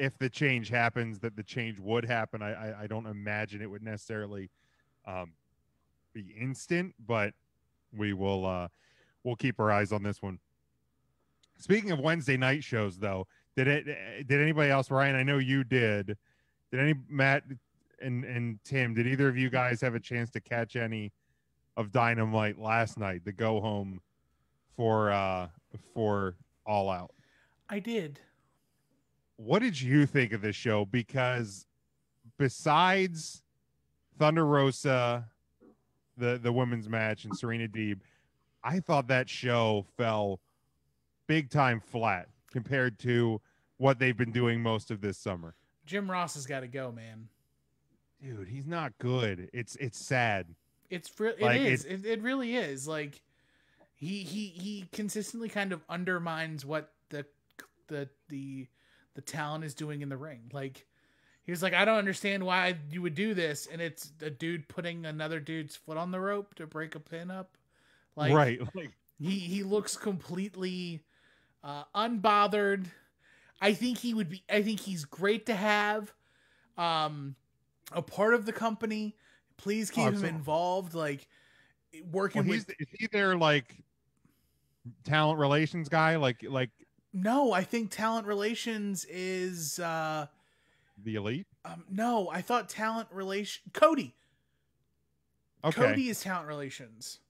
if the change happens, that the change would happen. I don't imagine it would necessarily be instant, but we will we'll keep our eyes on this one. Speaking of Wednesday night shows, though, did anybody else, Ryan? I know you did. Did any Matt and Tim? Did either of you guys have a chance to catch any of Dynamite last night? The go home for All Out. I did. What did you think of this show? Because besides Thunder Rosa, the women's match, and Serena Deeb, I thought that show fell big time flat compared to what they've been doing most of this summer. Jim Ross has got to go, man. Dude, he's not good. It's sad. It really is. Like he consistently kind of undermines what the talent is doing in the ring. Like he was like, I don't understand why you would do this, and it's a dude putting another dude's foot on the rope to break a pin up. Like, right. Like, he looks completely unbothered. I think he's great to have a part of the company. Please keep him involved. Like working with. Is he their like talent relations guy? Like no, I think talent relations is the Elite. No, I thought talent relation Cody. Okay. Cody is talent relations.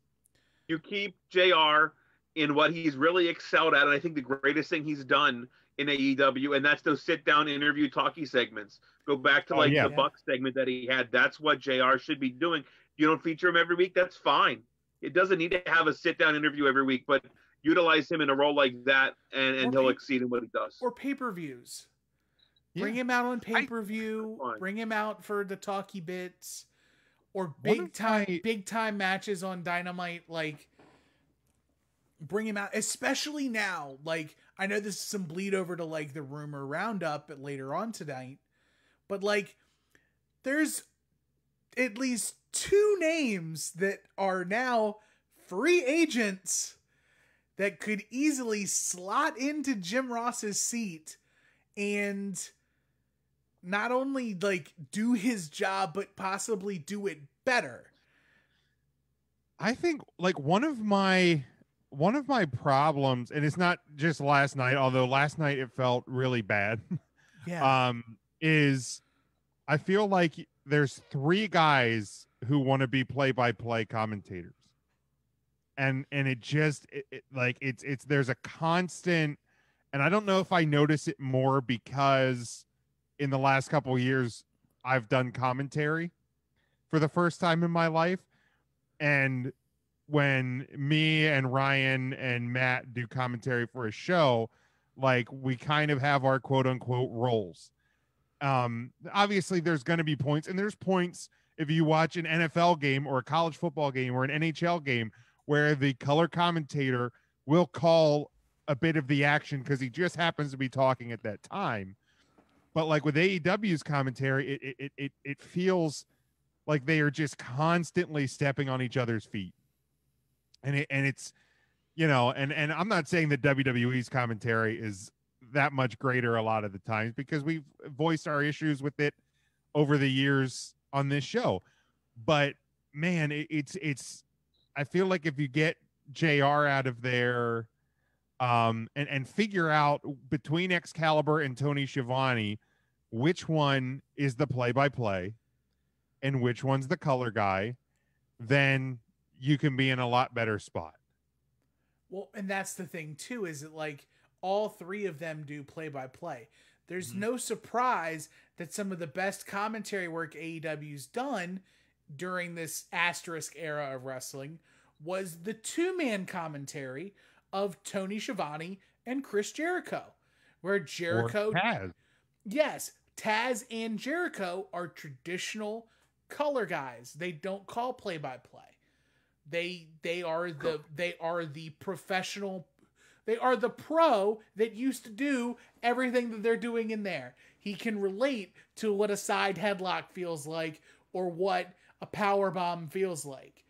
You keep JR in what he's really excelled at, and I think the greatest thing he's done in AEW, and that's those sit-down interview talkie segments. Go back to the Buck segment that he had. That's what JR should be doing. You don't feature him every week, that's fine. It doesn't need to have a sit-down interview every week, but utilize him in a role like that, and he'll exceed in what he does. Or pay-per-views. Yeah. Bring him out on pay-per-view. Bring him out for the talkie bits. Or big time matches on Dynamite. Like, bring him out, especially now. Like, I know this is some bleed over to like the rumor roundup later on tonight, but like, there's at least 2 names that are now free agents that could easily slot into Jim Ross's seat and not only like do his job, but possibly do it better. I think like one of my problems, and it's not just last night, although last night it felt really bad. Yeah. Is I feel like there's 3 guys who want to be play-by-play commentators. And it just it's there's a constant, and I don't know if I notice it more because in the last couple of years I've done commentary for the first time in my life, and when me and Ryan and Matt do commentary for a show, like we kind of have our quote unquote roles. Obviously there's going to be points, and there's points if you watch an NFL game or a college football game or an NHL game where the color commentator will call a bit of the action because he just happens to be talking at that time. But like with AEW's commentary, it feels like they are just constantly stepping on each other's feet. And it's, you know, and I'm not saying that WWE's commentary is that much greater a lot of the times, because we've voiced our issues with it over the years on this show. But man, it's I feel like if you get JR out of there and figure out between Excalibur and Tony Schiavone which one is the play-by-play and which one's the color guy, then you can be in a lot better spot. Well, and that's the thing too, is that like all 3 of them do play-by-play. There's no surprise that some of the best commentary work AEW's done during this asterisk era of wrestling was the 2-man commentary of Tony Schiavone and Chris Jericho, where Jericho, or Taz. Yes, Taz and Jericho are traditional color guys. They don't call play-by-play. They are the professional. They are the pro that used to do everything that they're doing in there. He can relate to what a side headlock feels like or what a power bomb feels like.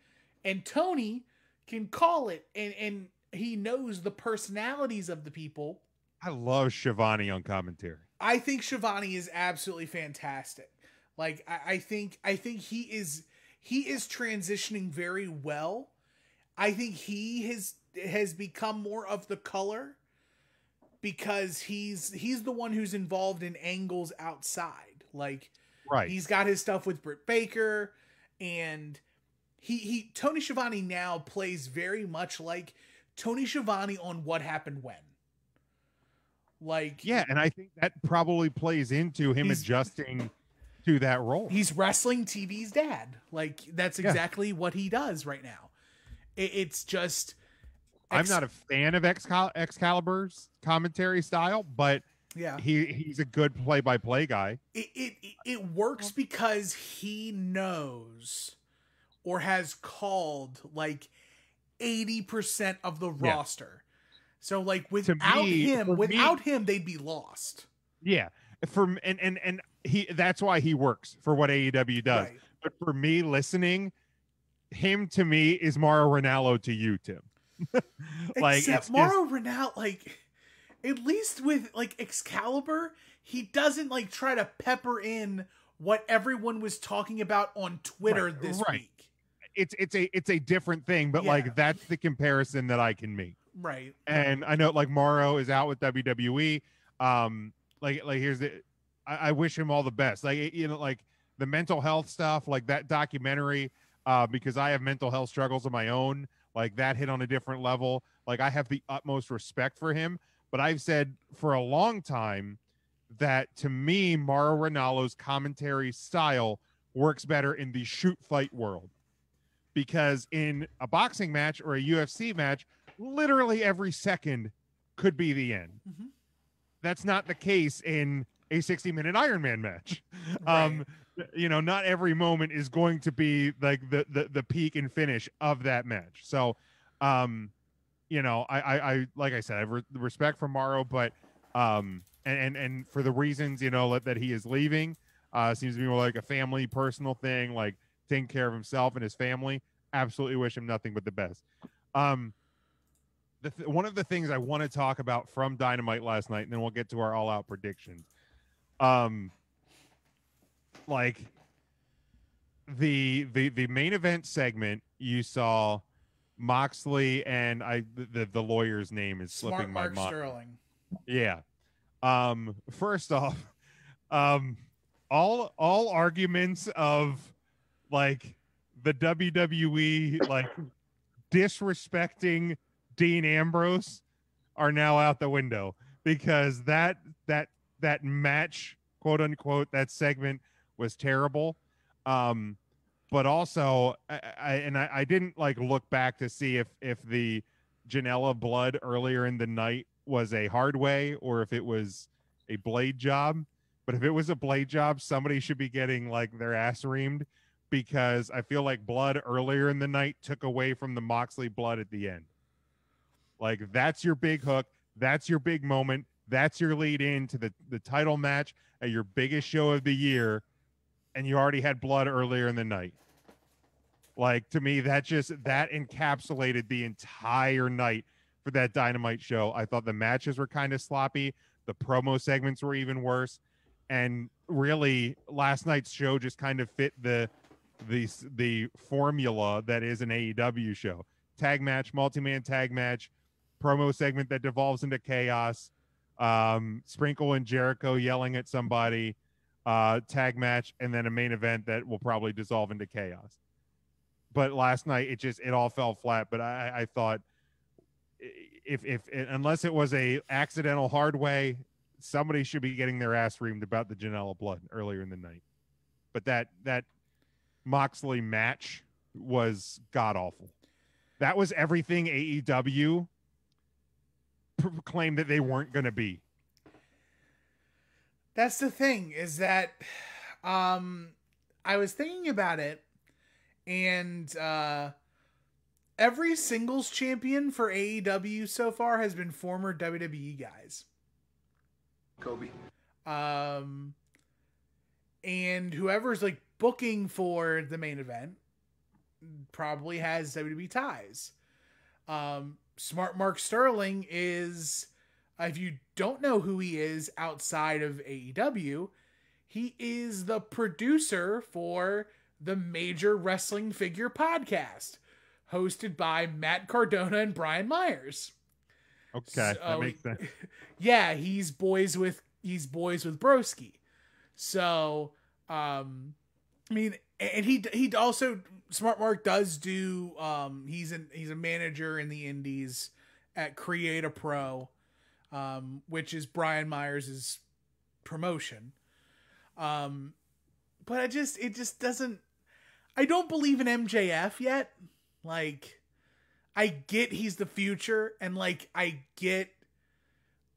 And Tony can call it, and he knows the personalities of the people. I love Shivani on commentary. I think Shivani is absolutely fantastic. Like I think he is transitioning very well. I think he has become more of the color because he's the one who's involved in angles outside. Like right. He's got his stuff with Britt Baker, and he Tony Schiavone now plays very much like Tony Schiavone on What Happened When. Like, yeah, and I think that probably plays into him adjusting to that role. He's wrestling TV's dad. Like, that's exactly what he does right now. It's just... I'm not a fan of Excalibur's commentary style, but yeah, he's a good play-by-play guy. It works because he knows or has called like 80% of the roster. So like without him, they'd be lost. Yeah. And that's why he works for what AEW does. Right. But for me listening, him to me is Mauro Ranallo to you, Tim. Like, except Mauro Ranallo, like, at least with like Excalibur, he doesn't like try to pepper in what everyone was talking about on Twitter this week. It's a different thing, but like that's the comparison that I can make. Right. And I know like Mauro is out with WWE. Like here's the, I wish him all the best. Like, you know, like the mental health stuff, like that documentary, because I have mental health struggles of my own, like that hit on a different level. Like I have the utmost respect for him, but I've said for a long time that to me, Mauro Ranallo's commentary style works better in the shoot fight world, because in a boxing match or a UFC match, literally every second could be the end. Mm-hmm. That's not the case in a 60-minute Ironman match. Right. You know, not every moment is going to be like the peak and finish of that match. So, you know, I like I said, I have respect for Mauro, but and for the reasons, you know, that he is leaving, seems to be more like a family, personal thing, like taking care of himself and his family. Absolutely wish him nothing but the best. One of the things I want to talk about from Dynamite last night, and then we'll get to our all-out predictions. Like the main event segment, you saw Moxley and the lawyer's name is slipping my mind. Mark Sterling. Yeah. First off, all arguments of like the WWE like disrespecting Dean Ambrose are now out the window, because that match, quote unquote, that segment was terrible. But also I didn't like look back to see if the Janela blood earlier in the night was a hard way or if it was a blade job. But if it was a blade job, somebody should be getting like their ass reamed, because I feel like blood earlier in the night took away from the Moxley blood at the end. Like, that's your big hook. That's your big moment. That's your lead in to the title match at your biggest show of the year. And you already had blood earlier in the night. Like, to me, that encapsulated the entire night for that Dynamite show. I thought the matches were kind of sloppy. The promo segments were even worse. And really, last night's show just kind of fit the formula that is an AEW show. Tag match, multi-man tag match, promo segment that devolves into chaos, Sprinkle and Jericho yelling at somebody, tag match, and then a main event that will probably dissolve into chaos. But last night it all fell flat. But I thought if unless it was a accidental hard way, somebody should be getting their ass reamed about the Janela blood earlier in the night. But that Moxley match was god awful. That was everything AEW claimed that they weren't going to be. That's the thing, is that I was thinking about it, and every singles champion for AEW so far has been former WWE guys. Kobe. And whoever's like booking for the main event probably has WWE ties. Smart Mark Sterling is If you don't know who he is outside of AEW, he is the producer for the Major Wrestling Figure podcast, hosted by Matt Cardona and Brian Myers. Okay, that makes sense. Yeah, he's boys with Broski. So, I mean, and he also, Smart Mark does do, he's a manager in the indies at Create a Pro, which is Brian Myers' promotion. But it just doesn't, I don't believe in MJF yet. Like, I get he's the future, and like, I get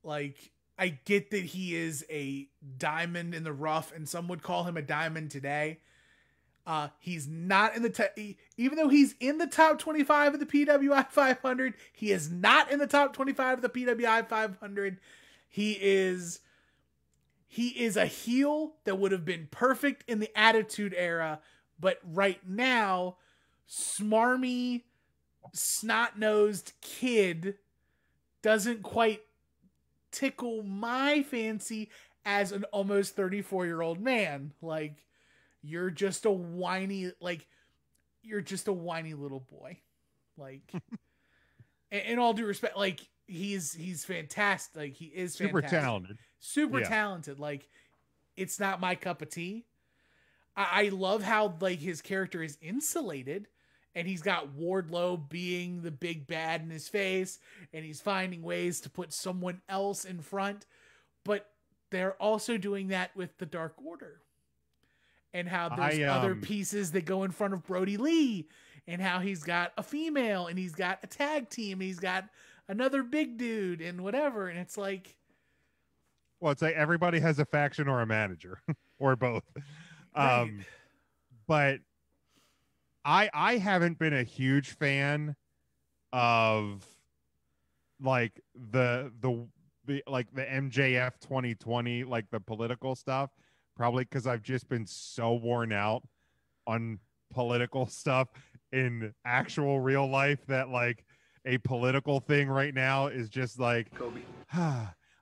that he is a diamond in the rough, and some would call him a diamond today. He's not in the even though he's in the top 25 of the PWI 500, he is not in the top 25 of the PWI 500. He is a heel that would have been perfect in the Attitude Era, but right now, smarmy, snot-nosed kid doesn't quite tickle my fancy as an almost 34-year-old man. Like, you're just a whiny little boy. Like, in all due respect, like, he's fantastic. Like, he is fantastic. Super talented. Like, it's not my cup of tea. I love how, like, his character is insulated, and he's got Wardlow being the big bad in his face, and he's finding ways to put someone else in front. But they're also doing that with the Dark Order, and how there's other pieces that go in front of Brody Lee, and how he's got a female, and he's got a tag team, and he's got another big dude, and whatever. And it's like, well, it's like everybody has a faction or a manager or both. Right. But I haven't been a huge fan of like the MJF 2020, like the political stuff, probably because I've just been so worn out on political stuff in actual real life that like a political thing right now is just like Kobe.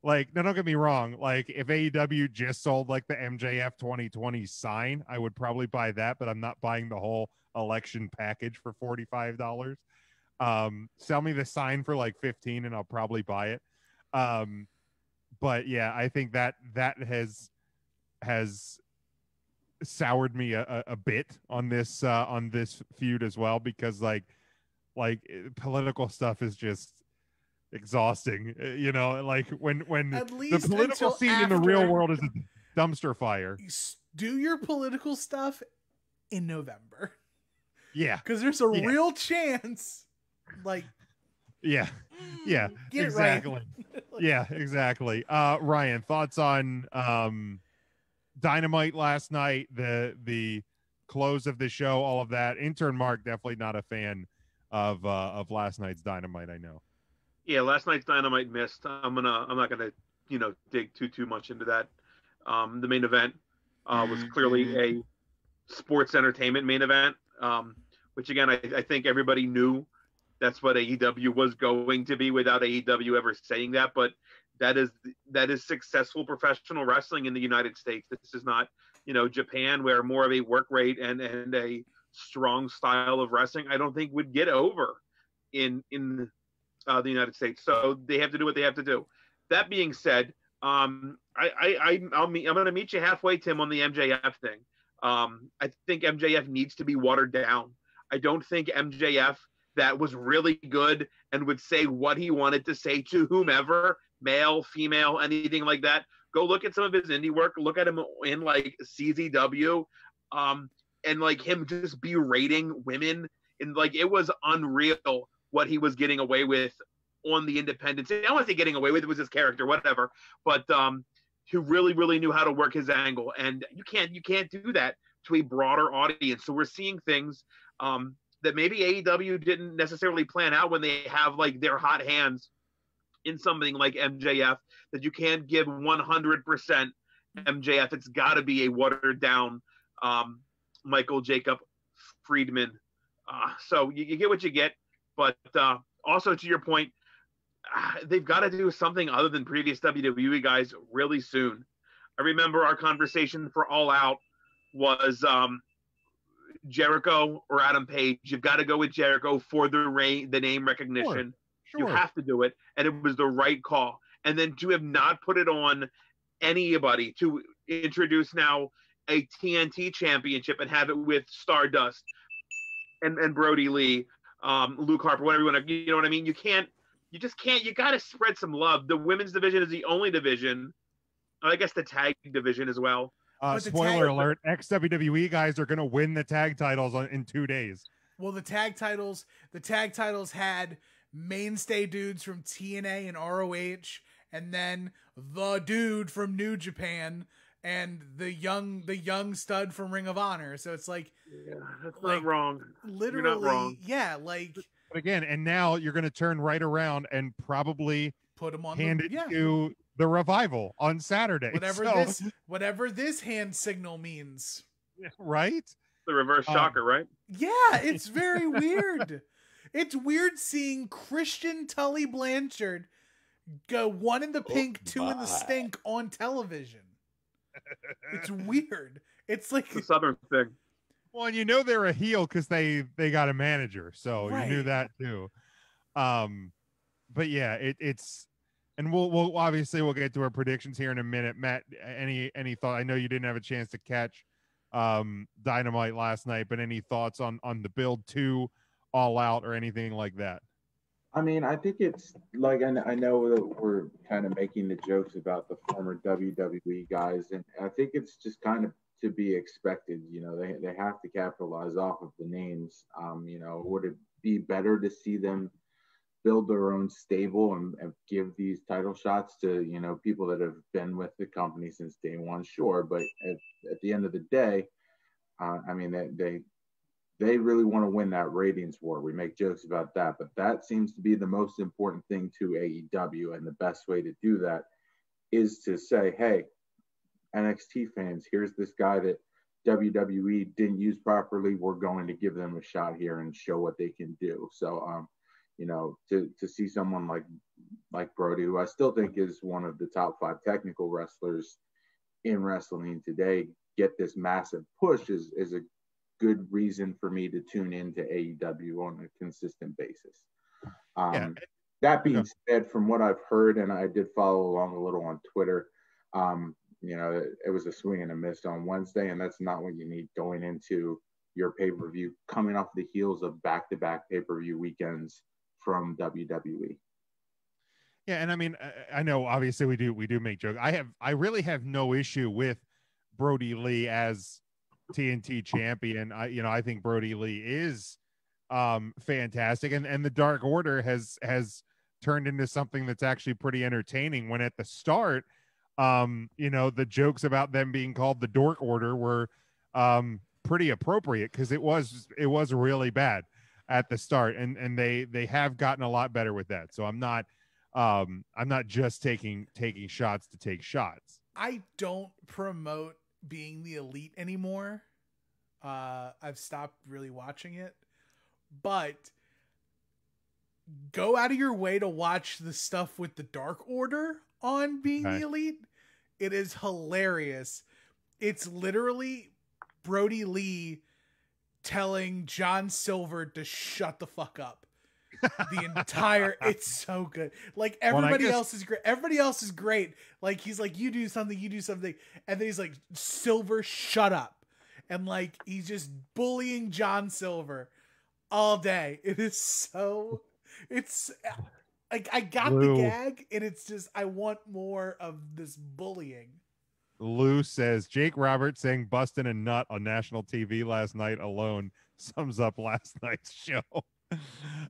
Like, no, don't get me wrong. Like, if AEW just sold like the MJF 2020 sign, I would probably buy that, but I'm not buying the whole election package for $45. Sell me the sign for like 15 and I'll probably buy it. But yeah, I think that has soured me a bit on this feud as well, because like political stuff is just exhausting, you know, like when the political scene in the real world is a dumpster fire. Do your political stuff in November. Yeah, because there's a real chance, like, yeah, exactly. Right. Yeah, exactly. Ryan, thoughts on Dynamite last night, the close of the show, all of that? Intern Mark definitely not a fan of last night's Dynamite, I know. Yeah, last night's Dynamite missed. I'm not gonna dig too much into that. The main event was clearly a sports entertainment main event, which again I think everybody knew that's what AEW was going to be without AEW ever saying that. But that is successful professional wrestling in the United States. This is not Japan, where more of a work rate and a strong style of wrestling I don't think would get over in the United States. So they have to do what they have to do. That being said, I'm going to meet you halfway, Tim, on the MJF thing. I think MJF needs to be watered down. I don't think MJF that was really good and would say what he wanted to say to whomever, male, female, anything like that. Go look at some of his indie work. Look at him in like CZW, and like him just berating women, and like it was unreal what he was getting away with on the independents. I don't want to say getting away with, it was his character, whatever. But he really, really knew how to work his angle, and you can't do that to a broader audience. So we're seeing things that maybe AEW didn't necessarily plan out when they have like their hot hands in something like MJF, that you can't give 100% MJF. It's got to be a watered down Michael Jacob Friedman. So you get what you get. But also to your point, they've got to do something other than previous WWE guys really soon. I remember our conversation for All Out was Jericho or Adam Page. You've got to go with Jericho for the name recognition. Sure. You have to do it, and it was the right call. And then to have not put it on anybody, to introduce now a TNT championship and have it with Stardust and Brody Lee, Luke Harper, whatever you want to, you know what I mean? You just can't. You got to spread some love. The women's division is the only division. I guess the tag division as well. Spoiler alert, ex-WWE guys are going to win the tag titles in 2 days. Well, the tag titles had mainstay dudes from TNA and ROH, and then the dude from New Japan and the young stud from Ring of Honor. So it's like, yeah, that's not wrong. Literally, you're not wrong. Yeah, like. But again, and now you're going to turn right around and probably put them on to the Revival on Saturday. Whatever this hand signal means. Right? The reverse shocker, right? Yeah, it's very weird. It's weird seeing Christian Tully Blanchard go one in the pink, two in the stink on television. It's weird. It's like the Southern thing. Well, and you know they're a heel because they got a manager, so right. You knew that too. But yeah, it's, and we'll obviously we'll get to our predictions here in a minute. Matt, any thought? I know you didn't have a chance to catch Dynamite last night, but any thoughts on the build to All Out or anything like that? I mean, I think it's like, I know that we're kind of making the jokes about the former WWE guys, and I think it's just kind of to be expected. You know, they have to capitalize off of the names. You know, would it be better to see them build their own stable and give these title shots to, you know, people that have been with the company since day one? Sure, but at the end of the day, I mean, they really want to win that ratings war. We make jokes about that, but that seems to be the most important thing to AEW, and the best way to do that is to say, hey, NXT fans, here's this guy that WWE didn't use properly. We're going to give them a shot here and show what they can do. So, you know, to see someone like Brody, who I still think is one of the top 5 technical wrestlers in wrestling today, get this massive push is a good reason for me to tune into AEW on a consistent basis. That being said, from what I've heard, and I did follow along a little on Twitter, you know, it was a swing and a miss on Wednesday, and that's not what you need going into your pay-per-view, coming off the heels of back-to-back pay-per-view weekends from WWE. Yeah, and I mean, I know obviously we do make jokes. I really have no issue with Brody Lee as TNT champion. I think Brody Lee is fantastic, and the Dark Order has turned into something that's actually pretty entertaining. When at the start, you know, the jokes about them being called the Dork Order were pretty appropriate, because it was really bad at the start, and they have gotten a lot better with that. So I'm not just taking shots to take shots. I don't promote being the Elite anymore. I've stopped really watching it, but go out of your way to watch the stuff with the Dark Order on Being the Elite. It is hilarious. It's literally Brody Lee telling John Silver to shut the fuck up. It's so good. Like, everybody else is great. Everybody else is great. Like, he's like, you do something. And then he's like, Silver, shut up. And like, he's just bullying John Silver all day. It's like, I got the gag, and it's just, I want more of this bullying. Lou says Jake Roberts saying busting a nut on national TV last night alone sums up last night's show.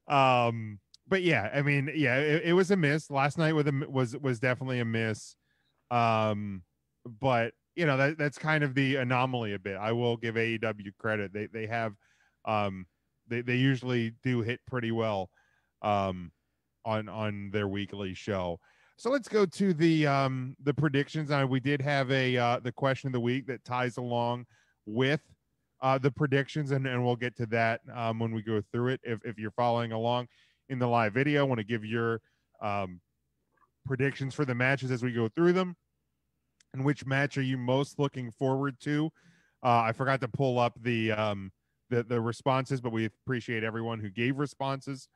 But yeah, I mean, yeah, it was a miss last night. Was definitely a miss. But you know, that's kind of the anomaly a bit. I will give AEW credit. They have they usually do hit pretty well on their weekly show. So let's go to the predictions. We did have the question of the week that ties along with the predictions, and we'll get to that when we go through it. If you're following along in the live video, I want to give your predictions for the matches as we go through them. And which match are you most looking forward to? I forgot to pull up the responses, but we appreciate everyone who gave responses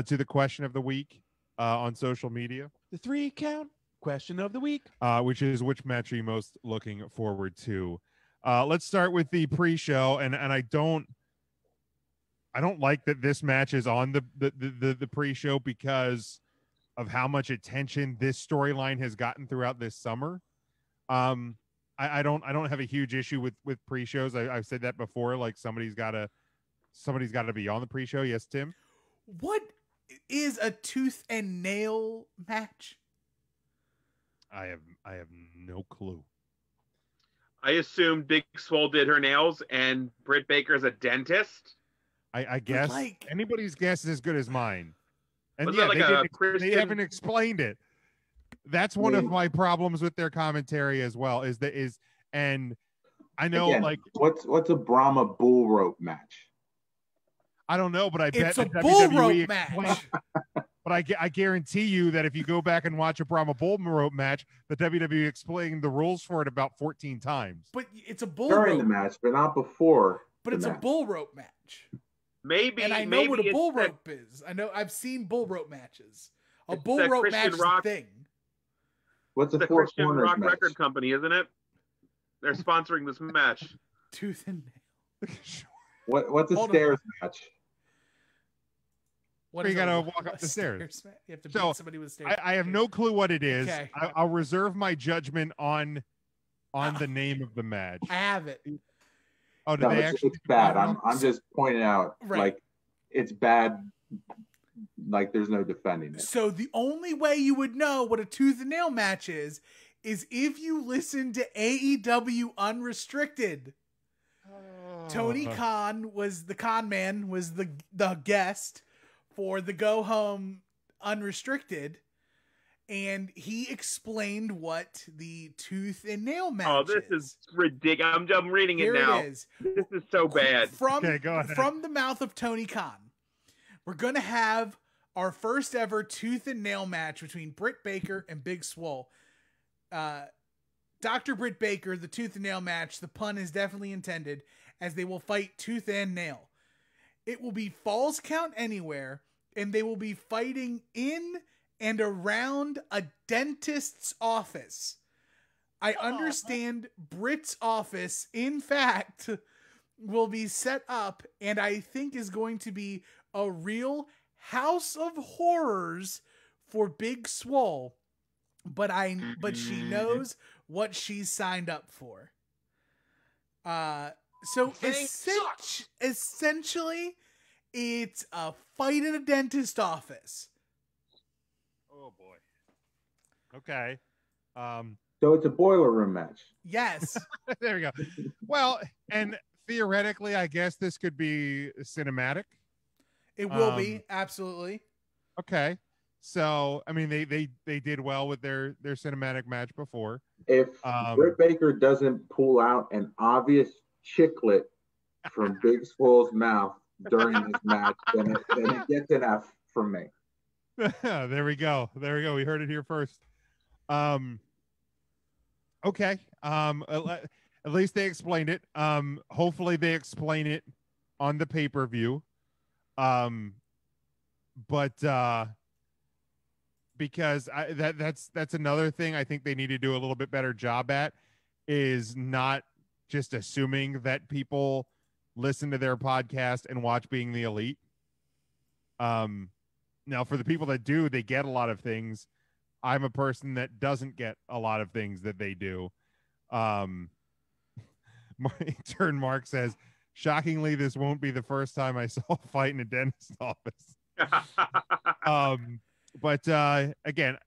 to the question of the week on social media. The 3 count question of the week, which is which match are you most looking forward to? Let's start with the pre-show, and I don't like that this match is on the pre-show because of how much attention this storyline has gotten throughout this summer. I don't have a huge issue with pre-shows. I've said that before. Like somebody's got to be on the pre-show. Yes, Tim. What is a tooth and nail match? I have no clue. I assumed Big Swole did her nails and Britt Baker's a dentist. I guess anybody's guess is as good as mine. And Was yeah, that like they haven't explained it. That's one of my problems with their commentary as well. And I know, again, like, what's a Brahma bull rope match? I don't know, but I bet it's a the bull WWE rope match. But I guarantee you that if you go back and watch a Brahma bull rope match, the WWE explained the rules for it about 14 times. But it's a bull during rope the match, but not before. But it's match. a bull rope match. Maybe, and I know what a bull rope is. I know I've seen bull rope matches. A bull rope match is a thing. What's the Four Christian Corners Rock match? Record Company, isn't it? They're sponsoring this match. Tooth and nail. What's a stairs match? What you gotta walk up the stairs. You have to beat somebody with stairs. I have no clue what it is. Okay. I'll reserve my judgment on the name of the match. I have it. Oh, No, it's bad. I'm just pointing out, Right. like, it's bad. Like, there's no defending it. So the only way you would know what a tooth and nail match is if you listen to AEW Unrestricted. Tony Khan was the con man, was the guest for the Go Home Unrestricted, and he explained what the tooth and nail match Oh, this is ridiculous. I'm reading it Here now. it is. This is so bad. Okay, go ahead. From the mouth of Tony Khan, we're going to have our first ever tooth and nail match between Britt Baker and Big Swole. Dr. Britt Baker, the tooth and nail match, the pun is definitely intended, as they will fight tooth and nail. It will be Falls Count Anywhere, and they will be fighting in and around a dentist's office. I understand Britt's office, in fact, will be set up, and I think is going to be a real house of horrors for Big Swole. But she knows what she's signed up for. So essentially, it's a fight in a dentist office. Oh boy. Okay. So it's a boiler room match. Yes. There we go. Well, and theoretically, I guess this could be cinematic. It will be, absolutely. Okay. So, I mean, they did well with their cinematic match before. If Britt Baker doesn't pull out an obvious chiclet from Big Swole's mouth during this match, then it gets an F from me. There we go. We heard it here first. Okay. At least they explained it. Hopefully they explain it on the pay-per-view. But because that's another thing I think they need to do a little bit better job at, is not just assuming that people listen to their podcast and watch Being the Elite. Now for the people that do, they get a lot of things. I'm a person that doesn't get a lot of things that they do. Intern Mark says, shockingly, this won't be the first time I saw a fight in a dentist's office. But again,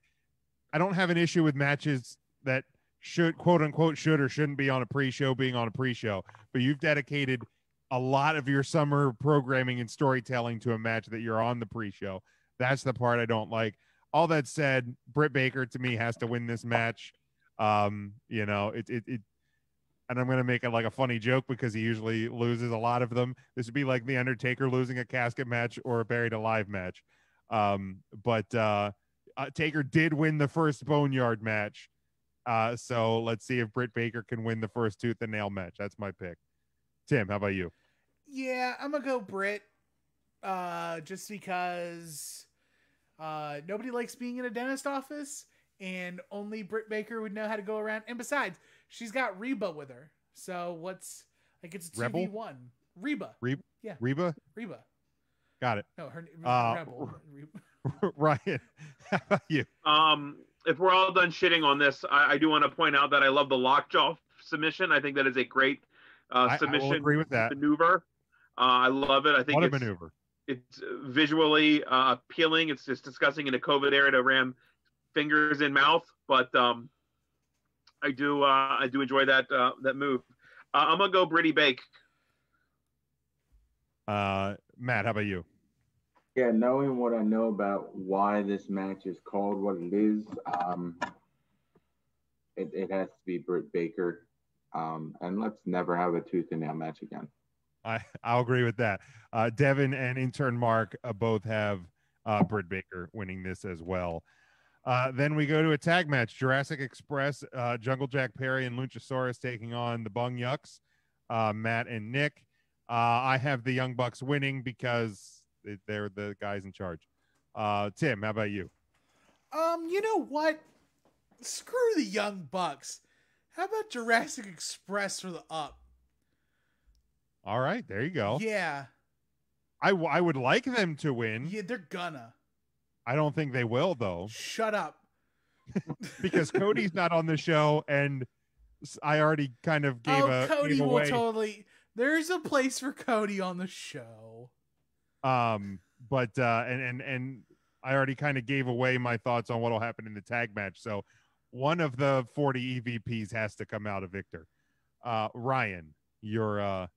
I don't have an issue with matches that should, quote unquote, should or shouldn't be on a pre-show being on a pre-show. But you've dedicated a lot of your summer programming and storytelling to a match that you're on the pre-show. That's the part I don't like. All that said, Britt Baker to me has to win this match. You know, and I'm going to make it like a funny joke because he usually loses a lot of them. This would be like The Undertaker losing a casket match or a buried alive match. But Taker did win the first Boneyard match. So let's see if Britt Baker can win the first tooth and nail match. That's my pick. Tim, how about you? Yeah, I'm gonna go Britt. Just because nobody likes being in a dentist office, and only Britt Baker would know how to go around. And besides, she's got Reba with her. So it's a 2v1. Reba. Yeah. Reba. Got it. No, her Rebel. Ryan, how about you? If we're all done shitting on this, I do want to point out that I love the lockjaw submission. I think that is a great submission. I will agree with that. Maneuver. I love it. I think What a maneuver. It's visually appealing. It's just disgusting in the COVID era to ram fingers in mouth, but I do enjoy that move. I'm gonna go Brittany Bake. Matt, how about you? Yeah, knowing what I know about why this match is called what it is, it has to be Britt Baker. And let's never have a tooth and nail match again. I'll agree with that. Devin and intern Mark both have Britt Baker winning this as well. Then we go to a tag match: Jurassic Express, Jungle Jack Perry and Luchasaurus taking on the Bung Yucks, Matt and Nick. I have the Young Bucks winning because they're the guys in charge. Tim, how about you? You know what? Screw the Young Bucks. How about Jurassic Express for the up? All right, there you go. Yeah. I would like them to win. Yeah, they're gonna. I don't think they will, though. Shut up. Because Cody's not on the show, and I already kind of gave Cody gave will away. totally. There's a place for Cody on the show. But and I already kind of gave away my thoughts on what'll happen in the tag match. So one of the 40 EVPs has to come out of Victor. Ryan, your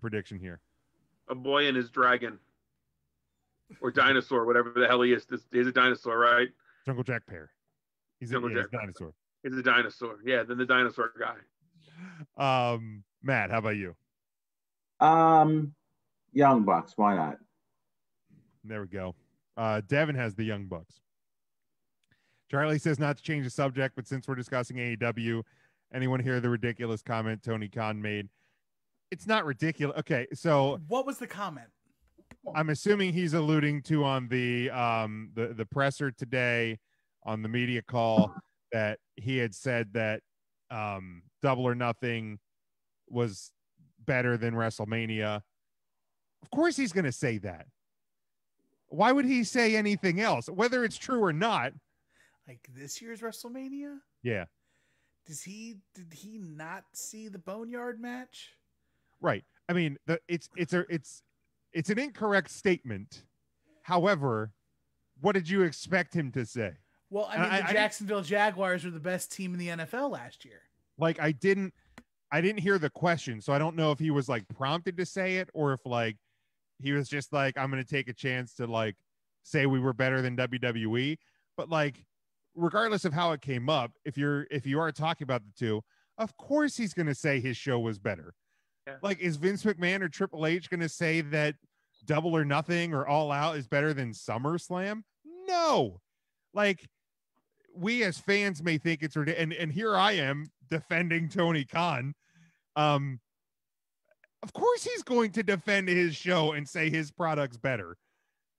prediction here. A boy and his dragon. Or dinosaur, whatever the hell he is. He's a dinosaur, right? Jungle Jack Pear. He's a dinosaur. He's a dinosaur. Yeah, then the dinosaur guy. Matt, how about you? Young Bucks, why not? There we go. Devin has the Young Bucks. Charlie says not to change the subject, but since we're discussing AEW, anyone hear the ridiculous comment Tony Khan made? It's not ridiculous. Okay, so what was the comment? I'm assuming he's alluding to on the presser today on the media call that he had said that Double or Nothing was better than WrestleMania. Of course he's going to say that. Why would he say anything else, whether it's true or not? Like this year's WrestleMania? Yeah. Did he not see the Boneyard match? Right. I mean, it's an incorrect statement. However, what did you expect him to say? Well, I mean, the Jacksonville Jaguars were the best team in the NFL last year. Like I didn't hear the question, so I don't know if he was like prompted to say it or if like he was just like, I'm going to take a chance to like say we were better than WWE. But like, regardless of how it came up, if you are talking about the two, of course he's going to say his show was better. Yeah. Like, is Vince McMahon or Triple H going to say that Double or Nothing or All Out is better than SummerSlam? No. Like, we as fans may think it's ridiculous. And here I am defending Tony Khan. Of course he's going to defend his show and say his product's better.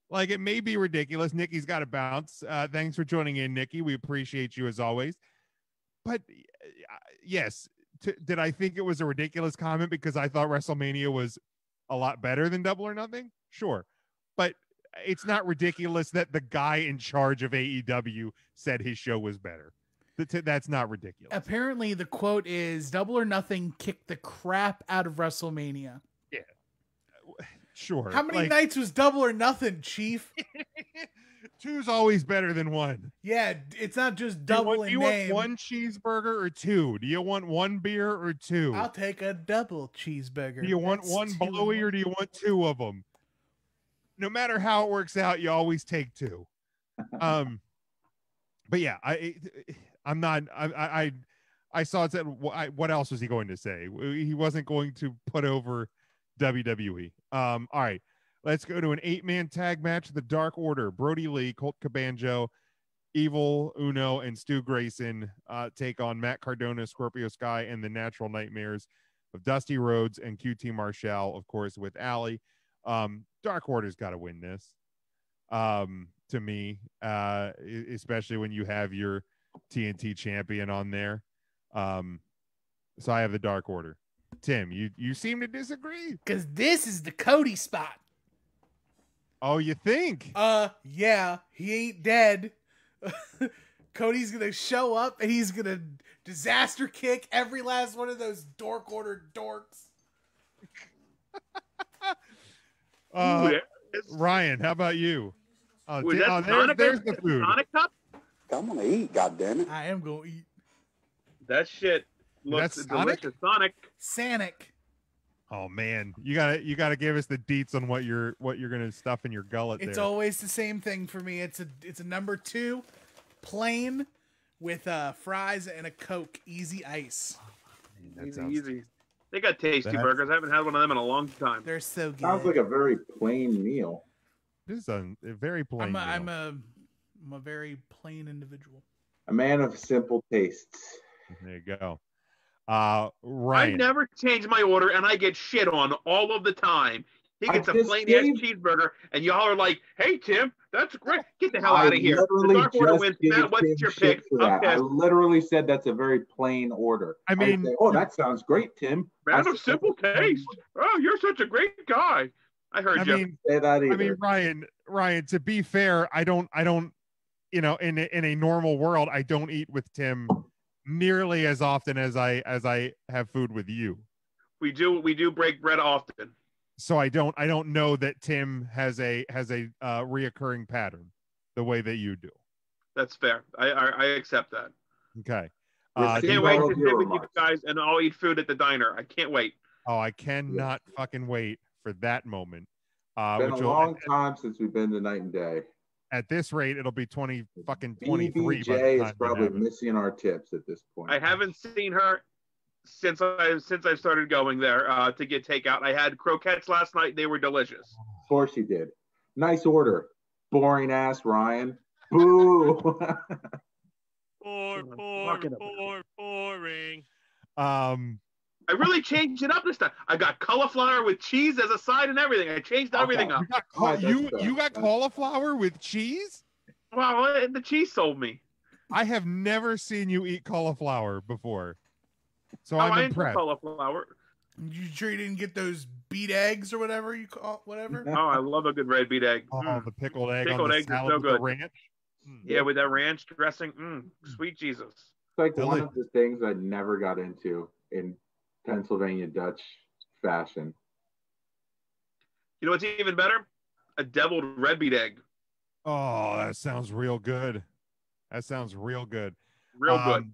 Like, it may be ridiculous. Nikki's got to bounce. Thanks for joining in, Nikki. We appreciate you as always. But yes, did I think it was a ridiculous comment because I thought WrestleMania was a lot better than Double or Nothing? Sure. But it's not ridiculous that the guy in charge of AEW said his show was better. That's not ridiculous. Apparently the quote is Double or Nothing kicked the crap out of WrestleMania. Yeah. Sure. How many nights was Double or Nothing, Chief? Two's always better than one. Yeah, it's not just double in name. Do you want one cheeseburger or two? Do you want one beer or two? I'll take a double cheeseburger. Do you want one blowy or do you want two of them? No matter how it works out, you always take two. But yeah, I'm not. I saw it said. What else was he going to say? He wasn't going to put over WWE. All right. Let's go to an 8-man tag match. The Dark Order, Brody Lee, Colt Cabanjo, Evil Uno, and Stu Grayson take on Matt Cardona, Scorpio Sky, and the Natural Nightmares of Dusty Rhodes and QT Marshall, of course, with Allie. Dark Order's got to win this, to me, especially when you have your TNT champion on there. So I have the Dark Order. Tim, you seem to disagree. Because this is the Cody spot. Oh, you think? Yeah, he ain't dead. Cody's gonna show up and he's gonna disaster kick every last one of those Dark Order dorks. Ryan, how about you? There's the food. Sonic Cup? I'm gonna eat, goddammit. I am gonna eat. That shit looks delicious. Sonic. Oh man, you gotta give us the deets on what you're gonna stuff in your gullet. It's there. always the same thing for me. It's a number 2, plain with fries and a Coke, easy ice. Easy. They got tasty burgers. I haven't had one of them in a long time. They're so good. Sounds like a very plain meal. This is a very plain meal. I'm a very plain individual. A man of simple tastes. There you go. Ryan. I never change my order, and I get shit on all of the time. He gets a plain ass cheeseburger, and y'all are like, "Hey Tim, that's great. Get the hell out of here." The Dark Order wins. Matt, what's your pick? Okay. I literally said that's a very plain order. I mean, say, oh, that sounds great, Tim. Man of simple taste. Oh, you're such a great guy. I heard you. Say that either. I mean, Ryan. To be fair, I don't. In a normal world, I don't eat with Tim nearly as often as I have food with you. We do break bread often. So I don't know that Tim has a reoccurring pattern the way that you do. That's fair. I accept that. Okay. I can't wait to sit with you guys and I'll eat food at the diner. I can't wait. Oh, I cannot fucking wait for that moment. It's been a long time since we've been to Night and Day. At this rate, it'll be 23. BBJ is probably missing our tips at this point. I haven't seen her since I started going there to get takeout. I had croquettes last night. They were delicious. Of course you did. Nice order. Boring ass Ryan. Boo. Boring. I really changed it up this time. I got cauliflower with cheese as a side and everything. I changed everything up. You got cauliflower with cheese? Well, the cheese sold me. I have never seen you eat cauliflower before, so I'm impressed. Cauliflower. You sure you didn't get those beet eggs or whatever you call whatever? Oh, I love a good red beet egg. Oh, the pickled egg. Pickled on the egg is salad so with good. the ranch. Yeah, with that ranch dressing. Sweet Jesus. It's like one of the things I never got into in Pennsylvania Dutch fashion. You know what's even better? A deviled red beet egg. Oh, that sounds real good. Real good.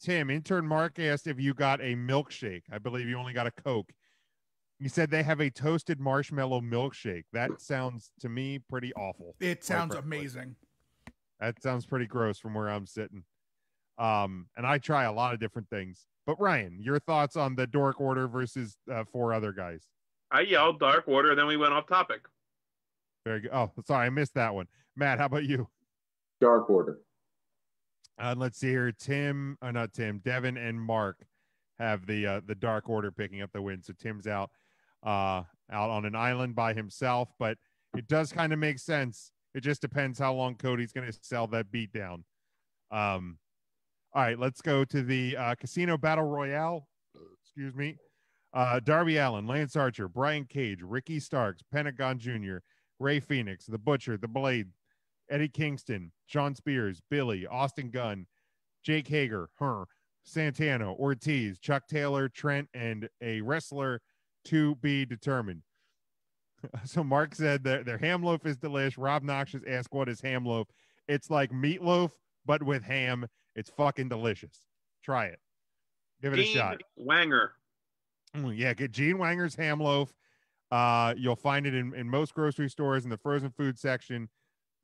Tim, intern Mark asked if you got a milkshake. I believe you only got a Coke. He said they have a toasted marshmallow milkshake. That sounds to me pretty awful. It sounds amazing. That sounds pretty gross from where I'm sitting. And I try a lot of different things. But Ryan, your thoughts on the Dark Order versus 4 other guys? I yelled Dark Order, then we went off topic. Very good. Oh, sorry, I missed that one. Matt, how about you? Dark Order. Let's see here. Devin and Mark have the Dark Order picking up the win. So Tim's out on an island by himself, but it does kind of make sense. It just depends how long Cody's going to sell that beat down. All right, let's go to the Casino Battle Royale. Excuse me. Darby Allin, Lance Archer, Brian Cage, Ricky Starks, Pentagon Jr., Ray Phoenix, The Butcher, The Blade, Eddie Kingston, Sean Spears, Billy, Austin Gunn, Jake Hager, Santana, Ortiz, Chuck Taylor, Trent, and a wrestler to be determined. So Mark said that their ham loaf is delish. Rob Noxious asked, what is ham loaf? It's like meatloaf, but with ham. It's fucking delicious. Try it. Give it a shot. Wanger. Yeah, get Gene Wanger's ham loaf. You'll find it in most grocery stores in the frozen food section.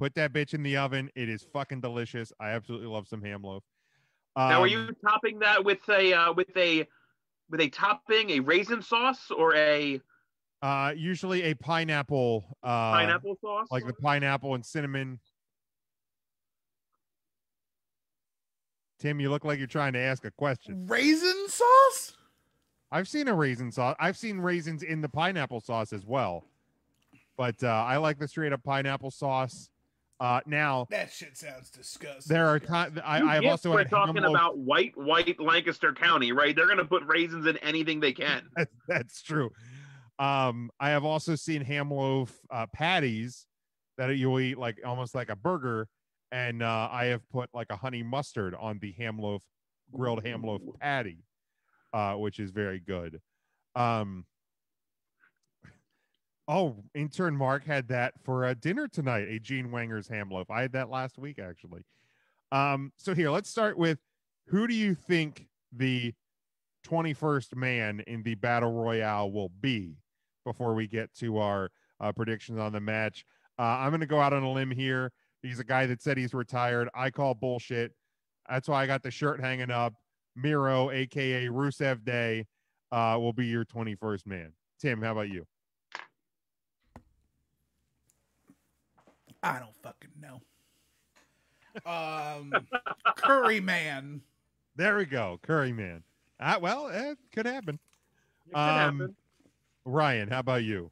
Put that bitch in the oven. It is fucking delicious. I absolutely love some ham loaf. Now, are you topping that with a topping, a raisin sauce, or a Usually a pineapple. Pineapple sauce? Like the pineapple and cinnamon. Tim, you look like you're trying to ask a question. Raisin sauce? I've seen a raisin sauce. I've seen raisins in the pineapple sauce as well. But I like the straight up pineapple sauce. Now that shit sounds disgusting. There are I've also we're had talking about white Lancaster County, right? They're gonna put raisins in anything they can. That's true. I have also seen ham loaf patties that you'll eat like almost like a burger, and I have put like a honey mustard on the grilled ham loaf patty, which is very good. Oh, intern Mark had that for dinner tonight, a Gene Wanger's ham loaf. I had that last week, actually. So here, let's start with, who do you think the 21st man in the Battle Royale will be before we get to our predictions on the match? I'm going to go out on a limb here. He's a guy that said he's retired. I call bullshit. That's why I got the shirt hanging up. Miro, a.k.a. Rusev Day, will be your 21st man. Tim, how about you? I don't fucking know. Curry Man. There we go. Curry Man. Well, it could happen. It could happen. Ryan, how about you?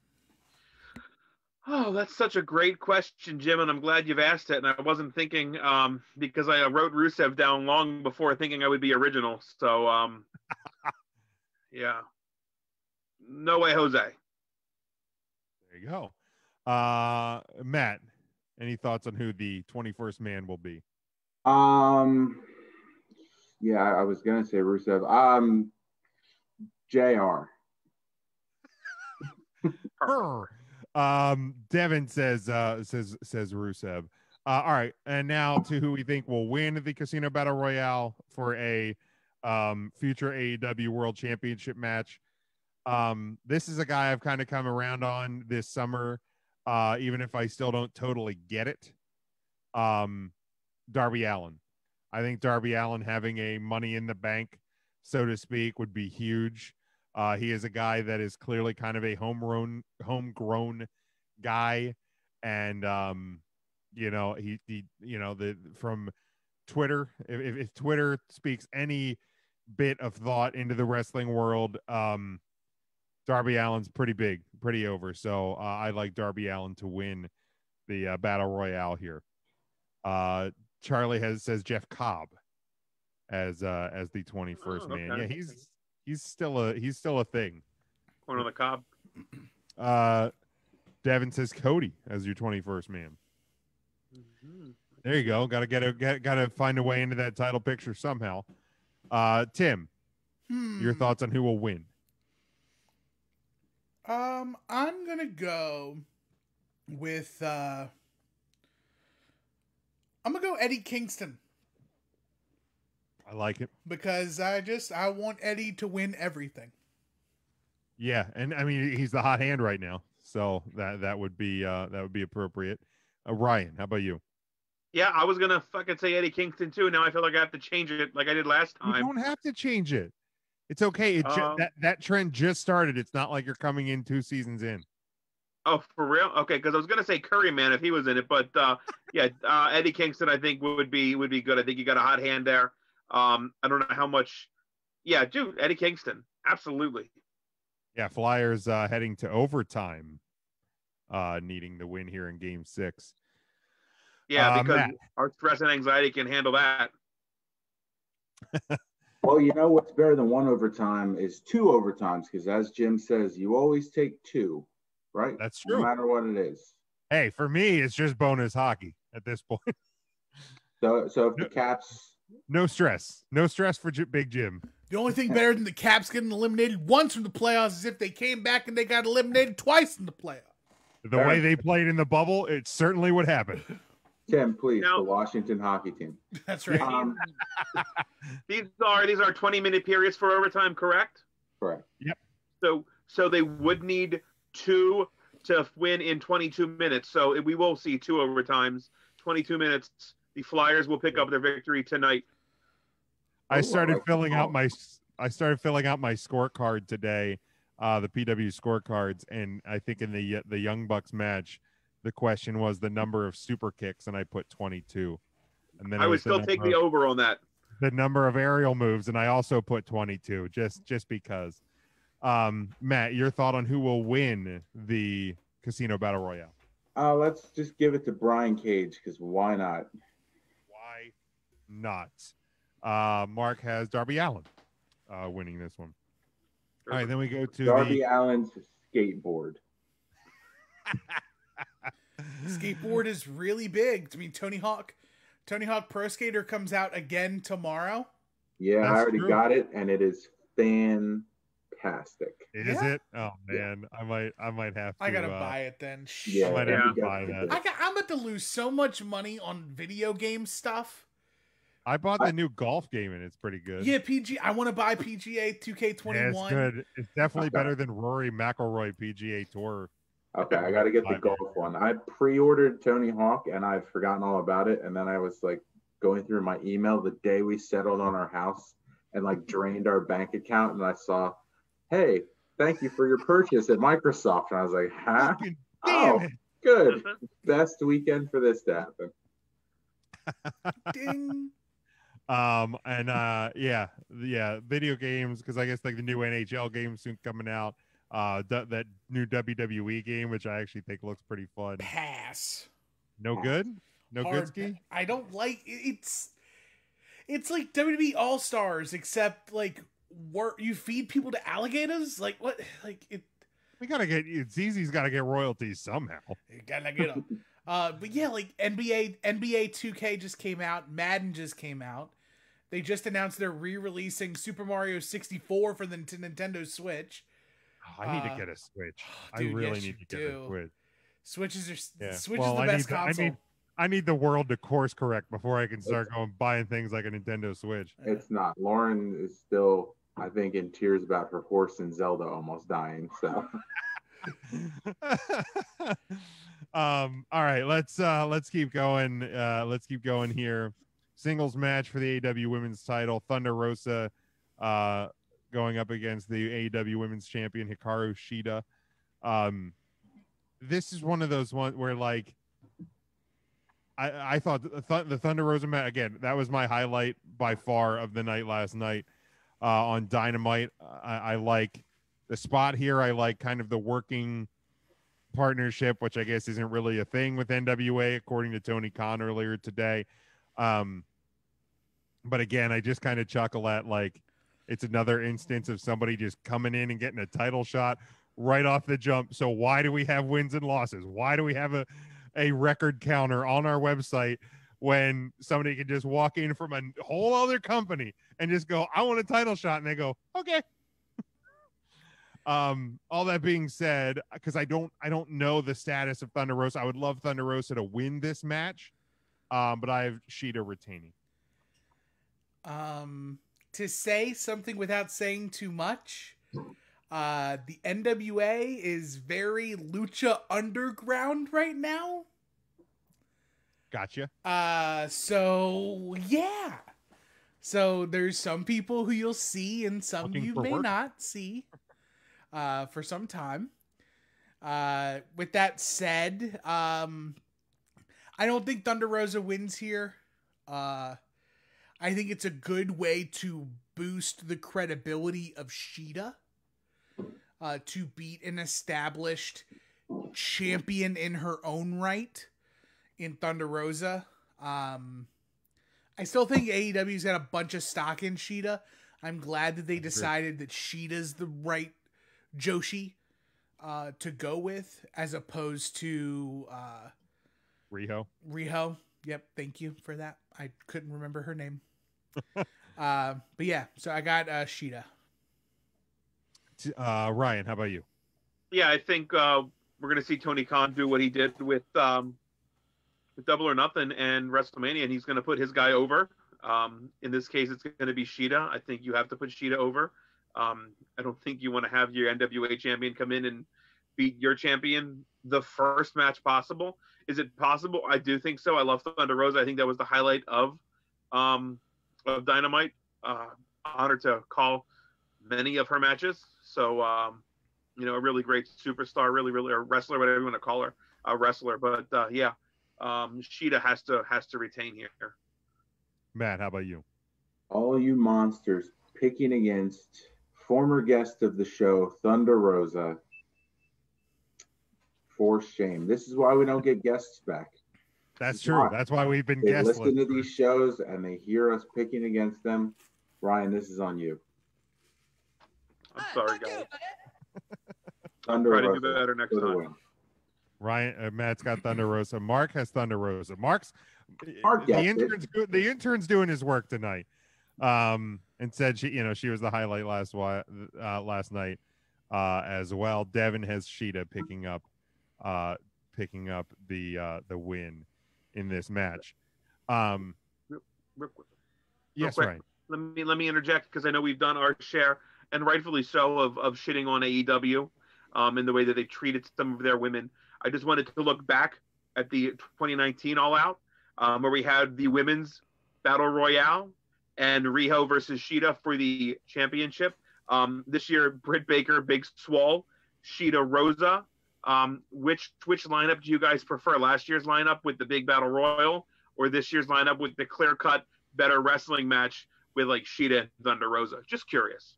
Oh, that's such a great question, Jim, and I'm glad you've asked it. And I wasn't thinking because I wrote Rusev down long before thinking I would be original. So, yeah. No way, Jose. There you go. Matt, any thoughts on who the 21st man will be? Yeah, I was gonna say Rusev. JR. Devin says Rusev. All right, and now to who we think will win the Casino Battle Royale for a future AEW World Championship match. This is a guy I've kind of come around on this summer, even if I still don't totally get it. Darby Allin. I think Darby Allin having a Money in the Bank, so to speak, would be huge. He is a guy that is clearly kind of a homegrown guy, and from Twitter, if Twitter speaks any bit of thought into the wrestling world, Darby Allin's pretty big, pretty over. So I like Darby Allin to win the Battle Royale here. Charlie says Jeff Cobb as the 21st man. Okay. Yeah, he's still a thing. One on the Cobb. Devin says Cody as your 21st man. Mm-hmm. There you go. Gotta find a way into that title picture somehow. Tim, your thoughts on who will win? I'm gonna go with I'm gonna go Eddie Kingston. I like it because I want Eddie to win everything. Yeah, and I mean he's the hot hand right now, so that would be appropriate. Ryan, how about you? Yeah, I was gonna fucking say Eddie Kingston too. Now I feel like I have to change it, like I did last time. You don't have to change it. It's okay. That trend just started. It's not like you're coming in 2 seasons in. Oh, for real? Okay, because I was gonna say Curry Man if he was in it, but yeah, Eddie Kingston I think would be good. I think you got a hot hand there. I don't know how much. Yeah, dude, Eddie Kingston, absolutely. Yeah, Flyers heading to overtime, needing the win here in Game 6. Yeah, because Matt. our stress and anxiety can handle that. Well, you know what's better than 1 overtime is 2 overtimes, because as Jim says, you always take 2, right? That's true. No matter what it is. Hey, for me, it's just bonus hockey at this point. So if the Caps... No stress. No stress for Big Jim. The only thing better than the Caps getting eliminated once from the playoffs is if they came back and they got eliminated twice in the playoffs. The way they played in the bubble, it certainly would happen. Tim, please, the Washington hockey team. That's right. These are 20-minute periods for overtime, correct? Correct. Yep. So they would need 2 to win in 22 minutes. So we will see 2 overtimes, 22 minutes. The Flyers will pick up their victory tonight. I started filling out my scorecard today. the PW scorecards, and I think in the Young Bucks match, the question was the number of super kicks, and I put 22. And then I would still take the over on that. The number of aerial moves, and I also put 22, just because. Matt, your thought on who will win the Casino Battle Royale? Let's just give it to Brian Cage, because why not? Why not? Mark has Darby Allin winning this one. All right, then we go to Darby Allin's skateboard. Skateboard is really big. I mean, Tony Hawk Pro Skater comes out again tomorrow. Yeah, I already got it, and it is fantastic. Is it? Oh man, I might have to. I gotta buy it then. Yeah, I might have to buy that. I'm about to lose so much money on video game stuff. I bought the new golf game, and it's pretty good. Yeah, I want to buy PGA 2K21. Yeah, it's good. It's definitely better than Rory McIlroy PGA Tour. Okay, I got to get the golf one. I pre-ordered Tony Hawk, and I've forgotten all about it. And then I was like going through my email the day we settled on our house and like drained our bank account, and I saw, hey, thank you for your purchase at Microsoft. And I was like, huh? Oh, good. Best weekend for this to happen. Ding. Video games, because I guess like the new NHL game soon coming out. That new WWE game, which I actually think looks pretty fun. Pass. No good. No good. Ski? I don't like it's like WWE All Stars, except like you feed people to alligators. Like what? Like it. We gotta get ZZ's got to get royalties somehow. You gotta get them. But yeah, like NBA 2K just came out. Madden just came out. They just announced they're re-releasing Super Mario 64 for the Nintendo Switch. Oh, I need to get a Switch. Dude, I really need to get a Switch. Switch is the best console. I need the world to course correct before I can start buying things like a Nintendo Switch. It's not. Lauren is still, I think, in tears about her horse and Zelda almost dying. So. All right, let's keep going. Let's keep going here. Singles match for the AEW Women's title. Thunder Rosa going up against the AEW Women's Champion Hikaru Shida. This is one of those ones where like I thought the Thunder Rosa match, again, that was my highlight by far of the night last night on Dynamite. I like the spot here. I like kind of the working partnership, which I guess isn't really a thing with NWA, according to Tony Khan earlier today. But again, I just kind of chuckle at like it's another instance of somebody just coming in and getting a title shot right off the jump. So why do we have wins and losses? Why do we have a record counter on our website when somebody can just walk in from a whole other company and just go, I want a title shot, and they go, okay. All that being said, because I don't know the status of Thunder Rosa. I would love Thunder Rosa to win this match, but I have Shida retaining. To say something without saying too much, the NWA is very Lucha Underground right now. Gotcha. So yeah. So there's some people who you'll see and some you may not see for some time. With that said, I don't think Thunder Rosa wins here. I think it's a good way to boost the credibility of Shida, to beat an established champion in her own right in Thunder Rosa. I still think AEW's got a bunch of stock in Shida. I'm glad that they decided that Shida's the right Joshi to go with, as opposed to Riho. Yep, thank you for that. I couldn't remember her name. But yeah, so I got Shida. Ryan, how about you? Yeah, I think we're going to see Tony Khan do what he did with Double or Nothing and WrestleMania, and he's going to put his guy over. In this case, it's going to be Shida. I think you have to put Shida over. I don't think you want to have your NWA champion come in and beat your champion the first match possible. Is it possible? I do think so. I love Thunder Rosa. I think that was the highlight of Dynamite. Honored to call many of her matches. So you know, a really great superstar, really, really a wrestler, whatever you want to call her, a wrestler. But Sheeta has to retain here. Matt, how about you? All you monsters picking against former guest of the show, Thunder Rosa. For shame. This is why we don't get guests back. That's true. That's why we've been They guestless. listen to these shows and they hear us picking against them. Ryan, this is on you. I'm sorry, guys. Thunder Try to Rosa do better next for the time. win. Ryan, Matt's got Thunder Rosa. Mark has Thunder Rosa. Mark gets the intern's doing his work tonight. And said she was the highlight last night as well. Devin has Sheeta picking up the win in this match. Real quick. Yes, quick. Ryan. Let me interject because I know we've done our share, and rightfully so, of shitting on AEW in the way that they treated some of their women. I just wanted to look back at the 2019 All Out, where we had the women's battle royale and Riho versus Sheeta for the championship. This year, Britt Baker, Big Swole, Sheeta Rosa. Which lineup do you guys prefer? Last year's lineup with the big battle royal, or this year's lineup with the clear-cut better wrestling match with like Sheeta and Thunder Rosa? Just curious.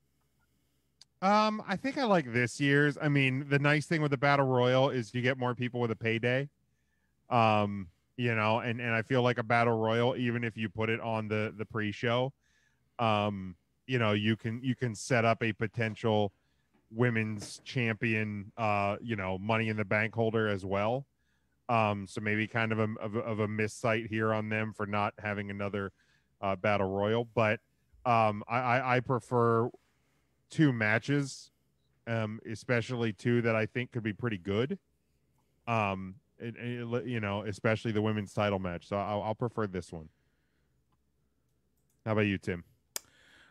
I think I like this year's. I mean, the nice thing with the battle royal is you get more people with a payday. And I feel like a battle royal, even if you put it on the pre-show, you can set up a potential women's champion, Money in the Bank holder as well. So maybe kind of a miss site here on them for not having another battle royal, but I prefer two matches, especially two that I think could be pretty good. Especially the women's title match. So I'll prefer this one. How about you, Tim?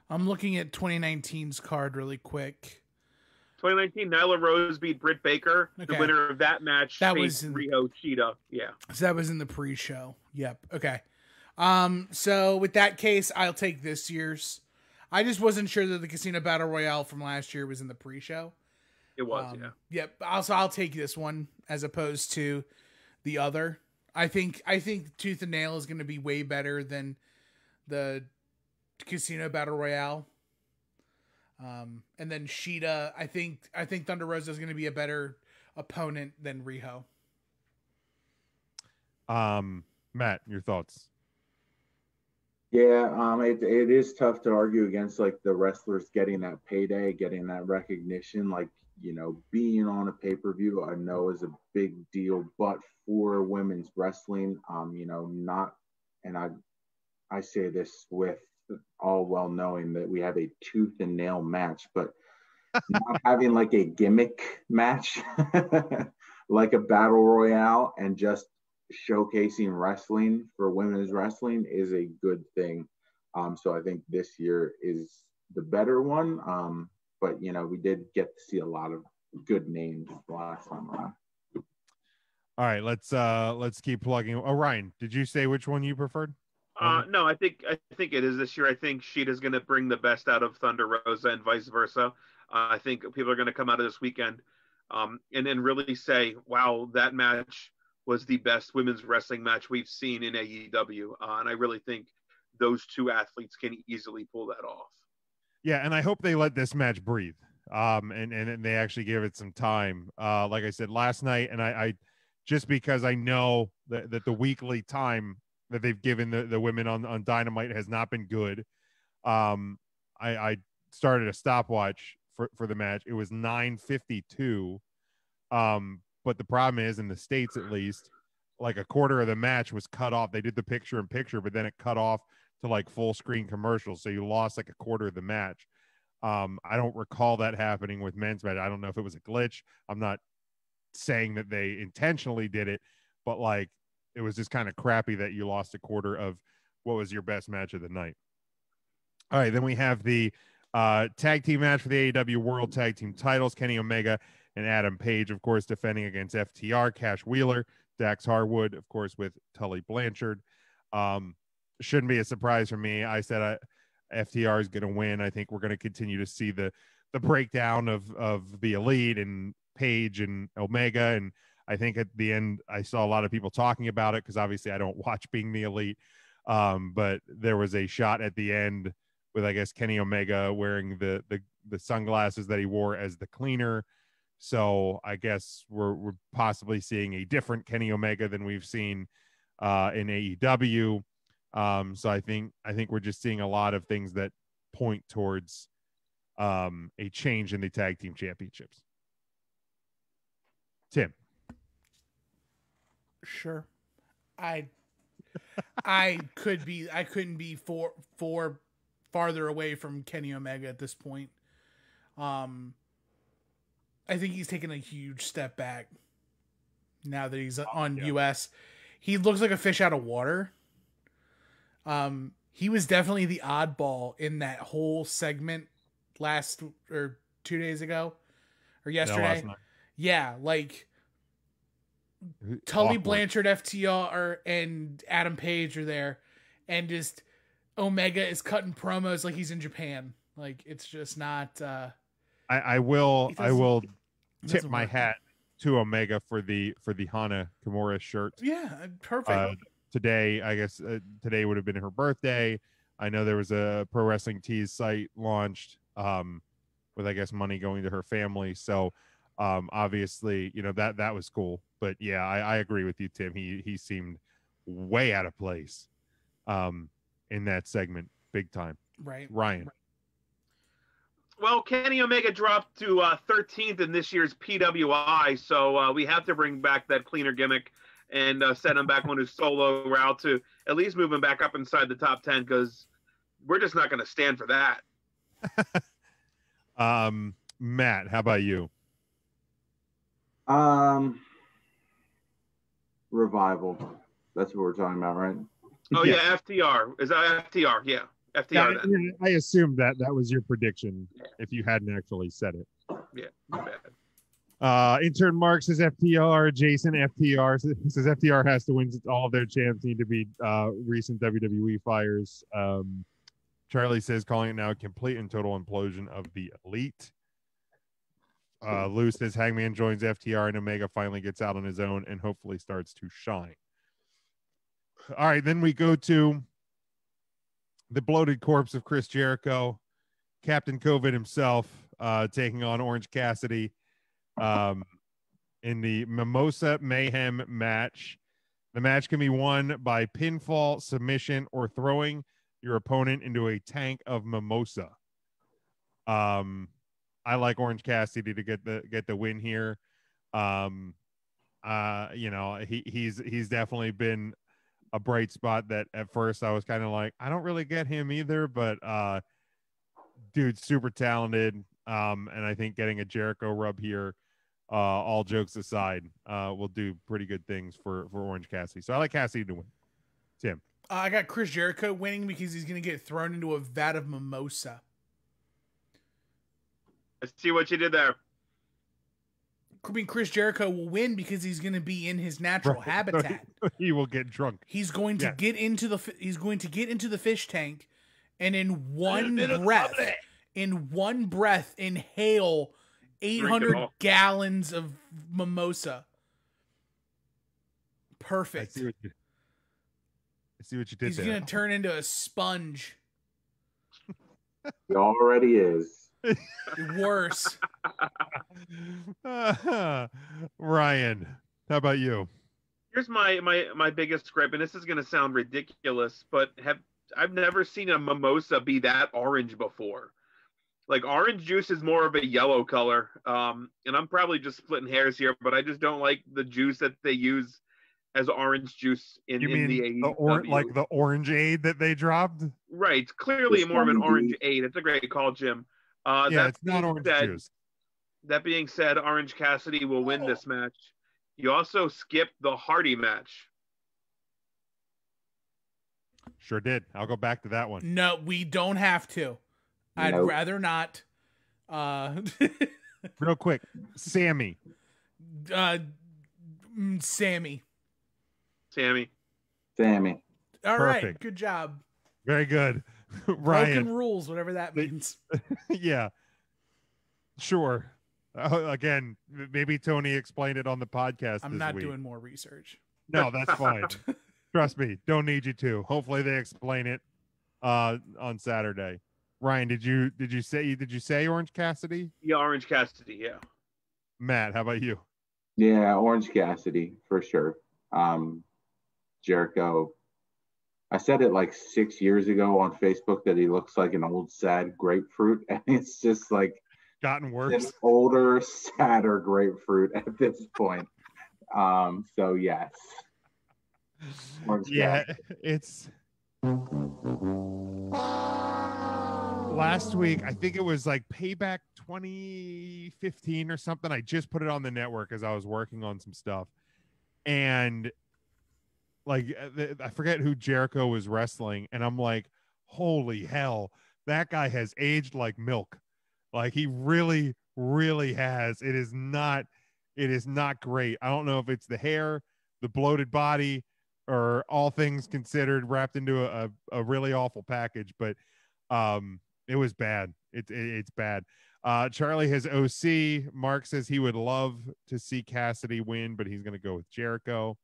I'm looking at 2019's card really quick. 2019, Nyla Rose beat Britt Baker. Okay. The winner of that match That faced was in- Riho Cheetah. Yeah. So that was in the pre-show. Yep. Okay. So with that case, I'll take this year's. I just wasn't sure that the Casino Battle Royale from last year was in the pre-show. It was, yeah. Yep. Also, I'll take this one as opposed to the other. I think Tooth and Nail is going to be way better than the Casino Battle Royale. And then Sheeta, I think Thunder Rosa is going to be a better opponent than Riho. Matt, your thoughts? Yeah, it is tough to argue against like the wrestlers getting that payday, getting that recognition. Like, being on a pay-per-view, I know is a big deal, but for women's wrestling, not, and I say this with all well knowing that we have a tooth and nail match, but not having like a gimmick match, like a battle royale, and just showcasing wrestling for women's wrestling is a good thing. So I think this year is the better one. But we did get to see a lot of good names last time around. All right, let's keep plugging. Oh, Ryan, did you say which one you preferred? No, I think it is this year. I think Sheeta's going to bring the best out of Thunder Rosa and vice versa. I think people are going to come out of this weekend and then really say, wow, that match was the best women's wrestling match we've seen in AEW. And I really think those two athletes can easily pull that off. Yeah, and I hope they let this match breathe. And they actually give it some time. Like I said last night, and I just because I know that the weekly time that they've given the women on Dynamite has not been good. I started a stopwatch for the match. It was 9:52. But the problem is, in the States at least, like a quarter of the match was cut off. They did the picture-in-picture, but then it cut off to like full screen commercials. So you lost like a quarter of the match. I don't recall that happening with men's match. I don't know if it was a glitch. I'm not saying that they intentionally did it, but like it was just kind of crappy that you lost a quarter of what was your best match of the night. All right, then we have the tag team match for the AEW World Tag Team titles. Kenny Omega and Adam Page, of course, defending against FTR, Cash Wheeler, Dax Harwood, of course, with Tully Blanchard. Shouldn't be a surprise for me. I said FTR is going to win. I think we're going to continue to see the the breakdown of the Elite and Page and Omega. And I think at the end, I saw a lot of people talking about it because obviously I don't watch Being the Elite. But there was a shot at the end with, I guess, Kenny Omega wearing the sunglasses that he wore as the cleaner. So I guess we're possibly seeing a different Kenny Omega than we've seen in AEW. So I think we're just seeing a lot of things that point towards a change in the tag team championships. Tim. Sure. I couldn't be farther away from Kenny Omega at this point. I think he's taken a huge step back now that he's on US. He looks like a fish out of water. He was definitely the oddball in that whole segment last or 2 days ago or yesterday. Yeah, like Tully Blanchard, FTR, and Adam Page are there, and just Omega is cutting promos like he's in Japan. Like, it's just not. I will tip my hat to Omega for the Hana Kimura shirt. Yeah, perfect. Today, I guess today would have been her birthday. I know there was a Pro Wrestling Tees site launched with, I guess, money going to her family. So obviously, that was cool. But yeah, I agree with you, Tim. He seemed way out of place in that segment, big time. Right. Ryan. Well, Kenny Omega dropped to 13th in this year's PWI, so we have to bring back that cleaner gimmick and set him back on his solo route to at least move him back up inside the top 10, because we're just not going to stand for that. Matt, how about you? Revival. That's what we're talking about, right? Oh, yeah, FTR. Is that FTR? Yeah, FTR. Yeah, I assumed that was your prediction if you hadn't actually said it. Yeah, bad. Intern Mark says FTR. Jason FTR says FTR has to win. All of their champs need to be recent WWE fires. Charlie says calling it now a complete and total implosion of the Elite. Lou says Hangman joins FTR and Omega finally gets out on his own and hopefully starts to shine. All right, then we go to the bloated corpse of Chris Jericho, Captain COVID himself, taking on Orange Cassidy in the Mimosa Mayhem match. The match can be won by pinfall, submission, or throwing your opponent into a tank of mimosa. I like Orange Cassidy to get the win here. He's definitely been a bright spot that at first I was kind of like, I don't really get him either, but dude's super talented. And I think getting a Jericho rub here, all jokes aside, will do pretty good things for Orange Cassidy. So I like Cassidy to win. Tim. I got Chris Jericho winning because he's going to get thrown into a vat of mimosa. I see what you did there. I mean, Chris Jericho will win because he's going to be in his natural habitat. He will get drunk. He's going to get into the fish tank, and in one breath, inhale 800 gallons of mimosa. Perfect. I see what you did. He's there. going to turn into a sponge. He already is. Worse. Ryan, how about you? Here's my biggest gripe, and this is going to sound ridiculous, but I've never seen a mimosa be that orange before. Like, orange juice is more of a yellow color, and I'm probably just splitting hairs here, but I just don't like the juice that they use as orange juice in the AEW. Like the orangeade that they dropped? Right. It's clearly more of an orange aid. It's a great call, Jim. It's not orange juice. That being said, Orange Cassidy will win this match. You also skipped the Hardy match. Sure did. I'll go back to that one. No, we don't have to. I'd rather not. Real quick, Sammy. Sammy. All Perfect. right, good job. Very good. Ryan. Broken rules, whatever that means. Yeah. Sure. Again, maybe Tony explained it on the podcast I'm this not week. doing more research. No, that's fine. Trust me, don't need you to. Hopefully they explain it on Saturday. Ryan, did you say Orange Cassidy? Yeah, Orange Cassidy, yeah. Matt, how about you? Yeah, Orange Cassidy for sure. Jericho. I said it like 6 years ago on Facebook that he looks like an old sad grapefruit, and it's just like gotten worse. An older, sadder grapefruit at this point. So yes. Orange Cassidy. It's last week. I think it was like Payback 2015 or something. I just put it on the network as I was working on some stuff, and like I forget who Jericho was wrestling, and I'm like, holy hell, that guy has aged like milk. Like he really, really has. It is not great. I don't know if it's the hair, the bloated body, or all things considered wrapped into a really awful package, but it was bad. It's bad. Charlie has OC. Mark says he would love to see Cassidy win, but he's going to go with Jericho.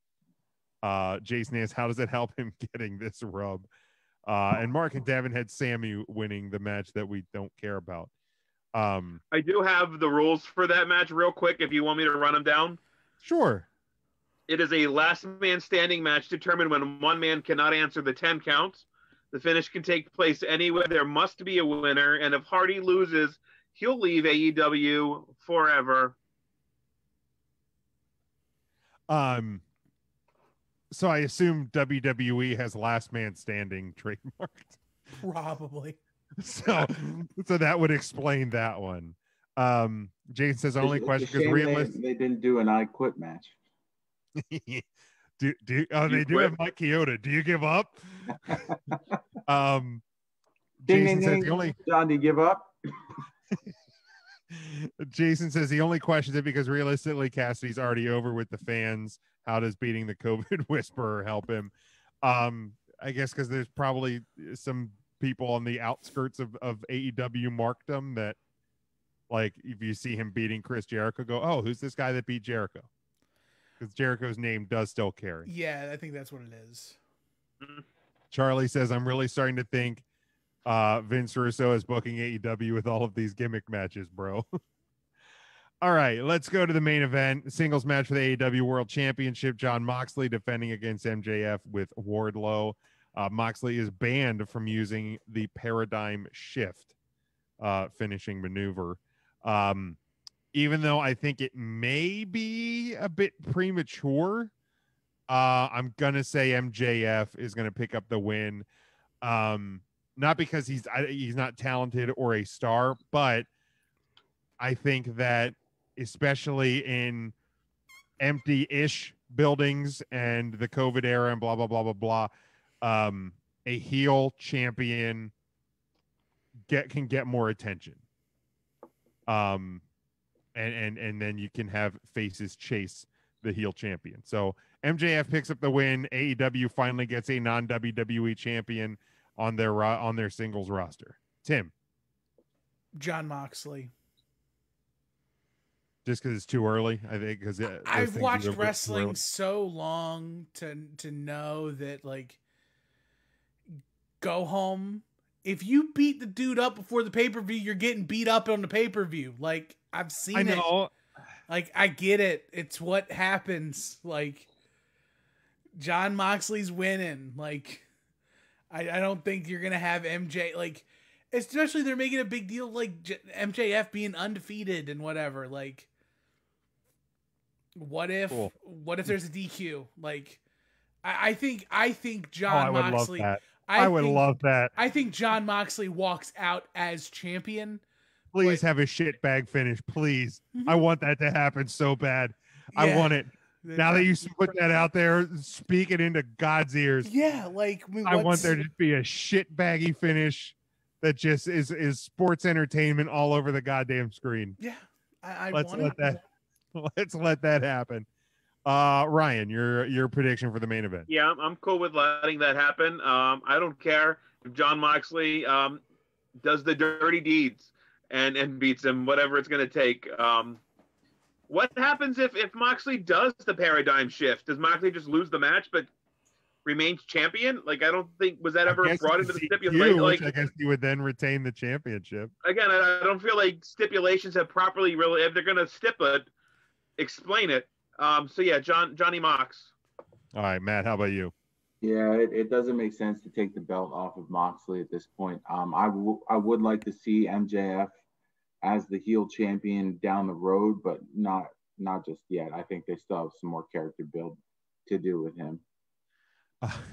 Jason asks, how does it help him getting this rub? And Mark and Devin had Sammy winning the match that we don't care about. I do have the rules for that match real quick if you want me to run them down. Sure. It is a last man standing match determined when one man cannot answer the 10 counts. The finish can take place anywhere. There must be a winner, and if Hardy loses, he'll leave AEW forever. So I assume WWE has last man standing trademarked. Probably. So that would explain that one. Jason says only question because they didn't do an I Quit match. They do have Mike Chioda. Do you give up? Jason says the only John, do you give up? Jason says the only question is because realistically Cassidy's already over with the fans. How does beating the COVID whisperer help him? I guess because there's probably some people on the outskirts of AEW markdom that, like, if you see him beating Chris Jericho, go, oh, who's this guy that beat Jericho? Because Jericho's name does still carry. Yeah, I think that's what it is. Charlie says, I'm really starting to think Vince Russo is booking AEW with all of these gimmick matches, bro. All right, let's go to the main event. Singles match for the AEW World Championship. Jon Moxley defending against MJF with Wardlow. Moxley is banned from using the Paradigm Shift finishing maneuver. Even though I think it may be a bit premature, I'm going to say MJF is going to pick up the win. Not because he's not talented or a star, but I think that especially in empty-ish buildings and the COVID era and blah, blah, blah, blah, blah, a heel champion can get more attention. And then you can have faces chase the heel champion. So MJF picks up the win. AEW finally gets a non-WWE champion on their singles roster. Tim. Jon Moxley. Just because it's too early, I think. Because I've watched wrestling so long to know that, like, go home. If you beat the dude up before the pay-per-view, you're getting beat up on the pay-per-view. Like, I've seen it. Like, I get it. It's what happens. Like, Jon Moxley's winning. Like, I don't think you're going to have MJ, like, especially they're making a big deal, like, MJF being undefeated and whatever. Like, what if there's a DQ? Like, I think Jon Moxley. I would love that. I think Jon Moxley walks out as champion. Please have a shitbag finish, please. I want that to happen so bad. Yeah. I want it. Now that you put that out there, speak it into God's ears. Yeah, like I want there to be a shitbaggy finish that just is sports entertainment all over the goddamn screen. Yeah, let's let that happen. Ryan, your prediction for the main event? Yeah, I'm cool with letting that happen. I don't care if Jon Moxley does the dirty deeds and beats him, whatever it's going to take. What happens if Moxley does the paradigm shift? Does Moxley just lose the match but remains champion? Like, I don't think, was that ever brought into the stipulation? Like, I guess he would then retain the championship. Again, I don't feel like stipulations have properly really, if they're going to stip it, explain it. So yeah, Johnny Mox. All right, Matt, how about you? Yeah, it doesn't make sense to take the belt off of Moxley at this point. I would like to see MJF as the heel champion down the road, but not just yet. I think they still have some more character build to do with him.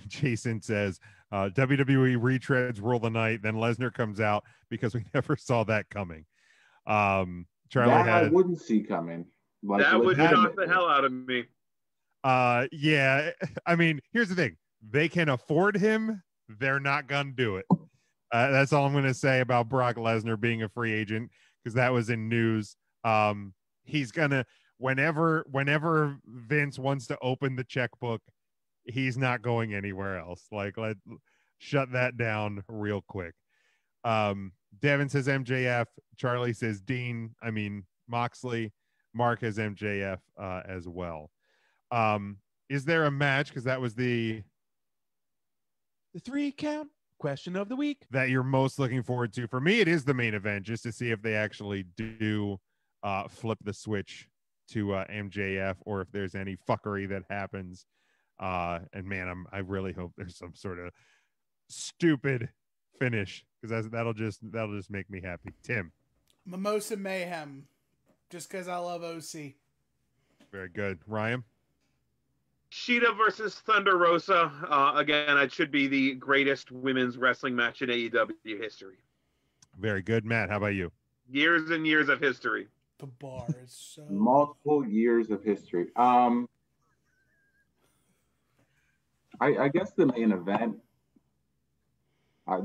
Jason says WWE retreads rule the night, then Lesnar comes out because we never saw that coming. Charlie, I wouldn't see coming. Like, that would shock the hell out of me. Yeah, I mean, here's the thing. They can afford him. They're not going to do it. That's all I'm going to say about Brock Lesnar being a free agent, because that was in news. He's going to, whenever Vince wants to open the checkbook, he's not going anywhere else. Like, shut that down real quick. Devin says MJF. Charlie says Moxley. Mark has MJF as well. Is there a match, because that was the 3 count question of the week, that you're most looking forward to? For me, it is the main event, just to see if they actually do flip the switch to MJF, or if there's any fuckery that happens. And man, I really hope there's some sort of stupid finish, because that'll just make me happy. Tim. Mimosa Mayhem, just because I love OC. Very good. Ryan. Sheeta versus Thunder Rosa. Again, it should be the greatest women's wrestling match in AEW history. Very good. Matt, how about you? Years and years of history. The bar is so multiple years of history. I guess the main event,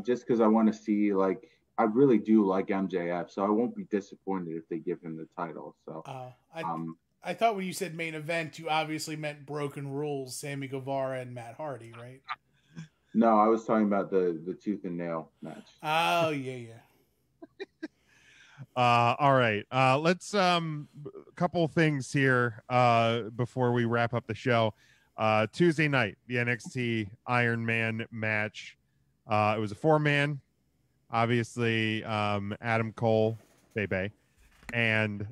just because I want to see, like, I really do like MJF, so I won't be disappointed if they give him the title. So I thought when you said main event, you obviously meant Broken Rules, Sammy Guevara and Matt Hardy, right? No, I was talking about the tooth and nail match. Oh yeah. All right. Let's couple things here before we wrap up the show. Tuesday night, the NXT Ironman match. It was a 4-man. Obviously, Adam Cole, Payback, and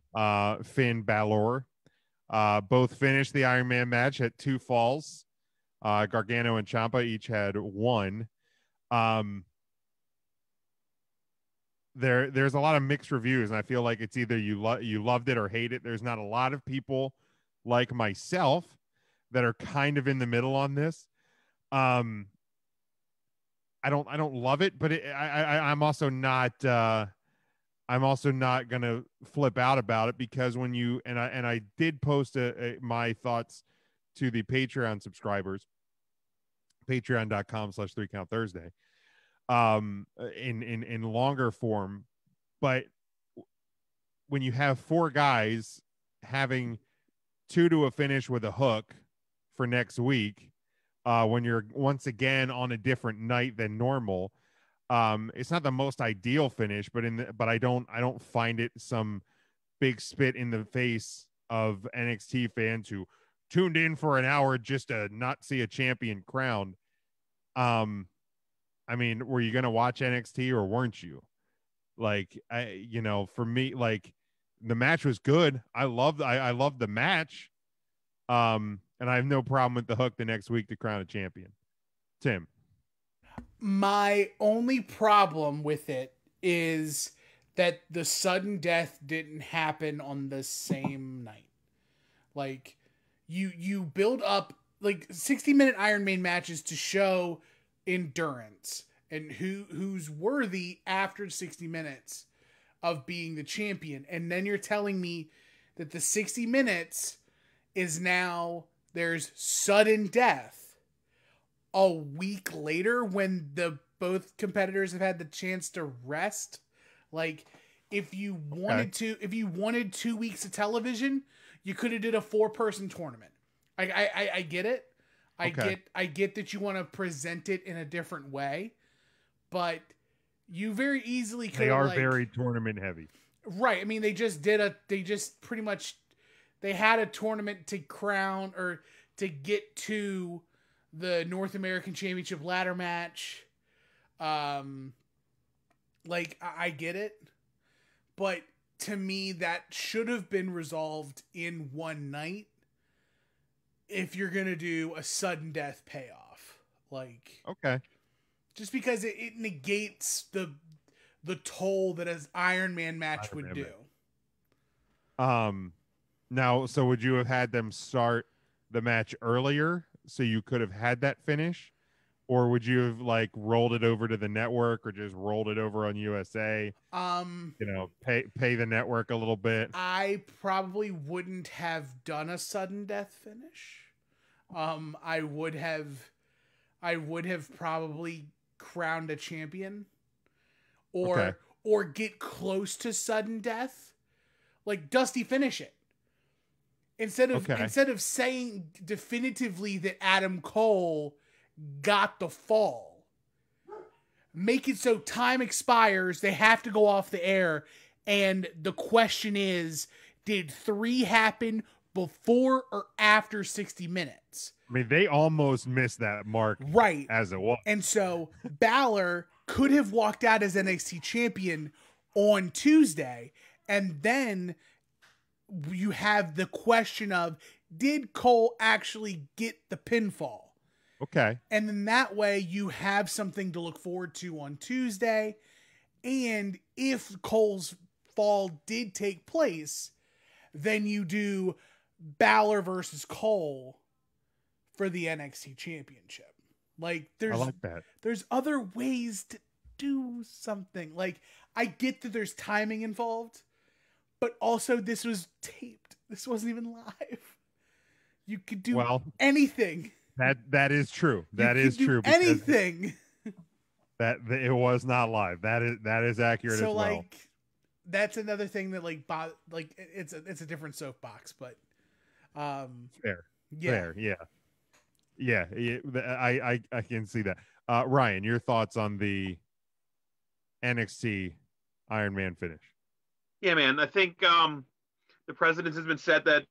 Finn Balor both finished the Ironman match at 2 falls. Gargano and Ciampa each had 1. There's a lot of mixed reviews, and I feel like it's either you loved it or hate it. There's not a lot of people like myself that are kind of in the middle on this. I don't love it, but I'm also not gonna flip out about it, because when you and I did post my thoughts to the Patreon subscribers, patreon.com/3CountThursday, in longer form. But when you have 4 guys having 2 to a finish with a hook for next week, when you're once again on a different night than normal, it's not the most ideal finish, but I don't find it some big spit in the face of NXT fans who tuned in for an hour just to not see a champion crowned. I mean, were you going to watch NXT or weren't you? Like, for me, like, the match was good. I loved the match. And I have no problem with the hook the next week to crown a champion. Tim. My only problem with it is that the sudden death didn't happen on the same night. Like, you build up like 60-minute Ironman matches to show endurance and who's worthy after 60 minutes of being the champion. And then you're telling me that the 60 minutes is now there's sudden death a week later when both competitors have had the chance to rest. Like, if you wanted 2 weeks of television, you could have did a 4-person tournament. I get it. I get that you want to present it in a different way, but You very easily could. They are very tournament heavy. Right. I mean, they just pretty much, they had a tournament to crown or to get to the North American Championship ladder match. Like, I get it, but to me, that should have been resolved in one night if you're going to do a sudden death payoff. Like, okay. Just because it negates the toll that an Ironman match would do. Now, so would you have had them start the match earlier so you could have had that finish? Or would you have like rolled it over to the network or just rolled it over on USA? Pay the network a little bit. I probably wouldn't have done a sudden death finish. I would have probably crowned a champion or get close to sudden death. Like Dusty finish it. Instead of saying definitively that Adam Cole got the fall, make it so time expires, they have to go off the air, and the question is, did 3 happen before or after 60 minutes? I mean, they almost missed that mark, right? As it was, and so Balor could have walked out as NXT champion on Tuesday, and then you have the question of, did Cole actually get the pinfall? Okay. And then that way you have something to look forward to on Tuesday. And if Cole's fall did take place, then you do Balor versus Cole for the NXT championship. Like I like that. There's other ways to do something. Like, I get that there's timing involved, but also this was taped. This wasn't even live. You could do anything. That is true. That is true. Anything. That it was not live. That is accurate as well. So like, that's another thing that it's a different soapbox, but fair. Yeah. I can see that. Ryan, your thoughts on the NXT Iron Man finish? Yeah, man. I think the precedent has been set that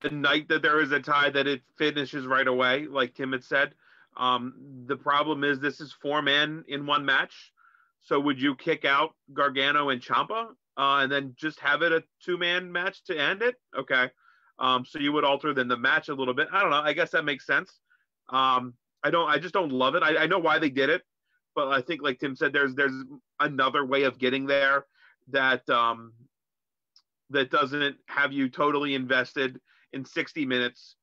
the night that there is a tie, that it finishes right away, like Tim had said. The problem is this is 4-man in one match. So would you kick out Gargano and Ciampa and then just have it a 2-man match to end it? Okay. So you would alter then the match a little bit. I don't know. I guess that makes sense. I just don't love it. I know why they did it, but I think, like Tim said, there's another way of getting there that that doesn't have you totally invested in 60 minutes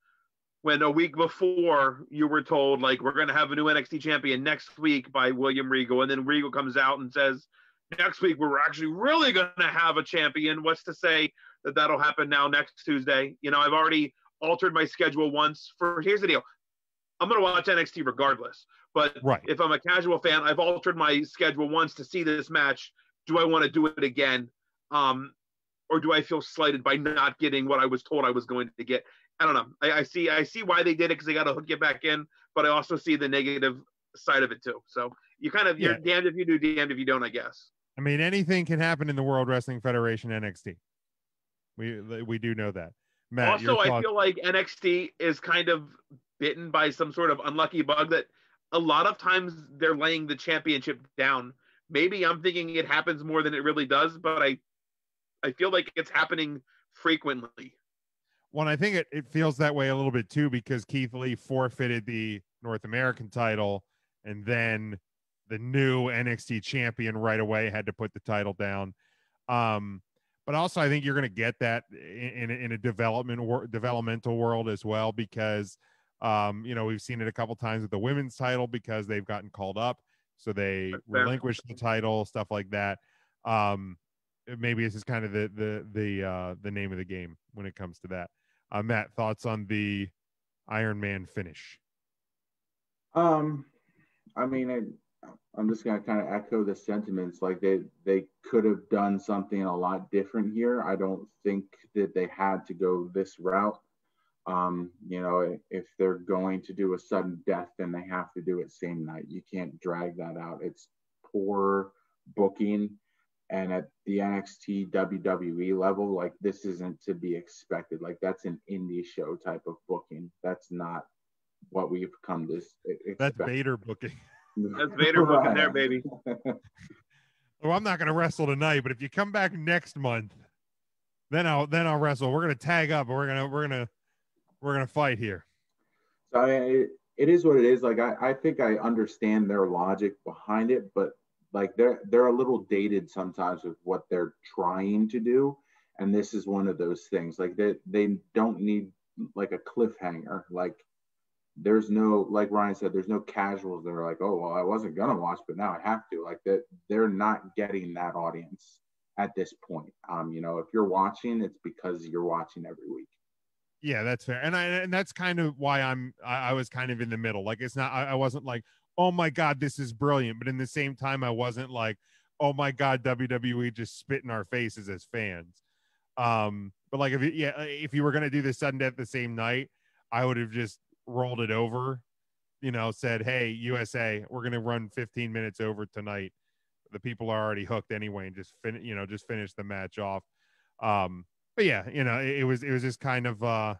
when a week before you were told, like, we're going to have a new NXT champion next week by William Regal. And then Regal comes out and says, next week, we're actually really going to have a champion. What's to say that that'll happen now next Tuesday? You know, I've already altered my schedule once here's the deal. I'm going to watch NXT regardless. But if I'm a casual fan, I've altered my schedule once to see this match. Do I want to do it again? Or do I feel slighted by not getting what I was told I was going to get? I don't know. I see why they did it, because they got to hook you back in, but I also see the negative side of it too. So you're damned if you do, damned if you don't, I guess. I mean, anything can happen in the World Wrestling Federation NXT. We do know that. Matt, also, I feel like NXT is kind of bitten by some sort of unlucky bug that a lot of times they're laying the championship down. Maybe I'm thinking it happens more than it really does, but I feel like it's happening frequently. Well, I think it feels that way a little bit too, because Keith Lee forfeited the North American title, and then the new NXT champion right away had to put the title down. But also, I think you're going to get that in a developmental world as well, because we've seen it a couple times with the women's title, because they've gotten called up, so they relinquished the title, stuff like that. Maybe this is kind of the name of the game when it comes to that. Matt, thoughts on the Iron Man finish? I mean, I'm just going to kind of echo the sentiments. Like they could have done something a lot different here. I don't think that they had to go this route. If they're going to do a sudden death, then they have to do it same night. You can't drag that out. It's poor booking, and at the NXT WWE level, like this isn't to be expected. Like that's an indie show type of booking. That's not what we've come to expect. That's Vader booking. That's Vader booking there, baby. Well, I'm not going to wrestle tonight, but if you come back next month, then I'll wrestle. We're going to tag up. We're gonna fight here. So I mean, it is what it is. Like I think I understand their logic behind it, but like they're a little dated sometimes with what they're trying to do, and this is one of those things. Like they don't need like a cliffhanger. Like there's no, like Ryan said, there's no casuals that are like, oh well, I wasn't gonna watch, but now I have to. Like that, they're not getting that audience at this point. If you're watching, it's because you're watching every week. Yeah, that's fair, and that's kind of why I was kind of in the middle. Like it's not, I wasn't like, oh my god, this is brilliant, but in the same time, I wasn't like, oh my god, WWE just spit in our faces as fans. But like if you were gonna do the sudden death the same night, I would have just rolled it over, said, hey, USA, we're going to run 15 minutes over tonight. The people are already hooked anyway, and just finish the match off. But yeah, it was just kind of one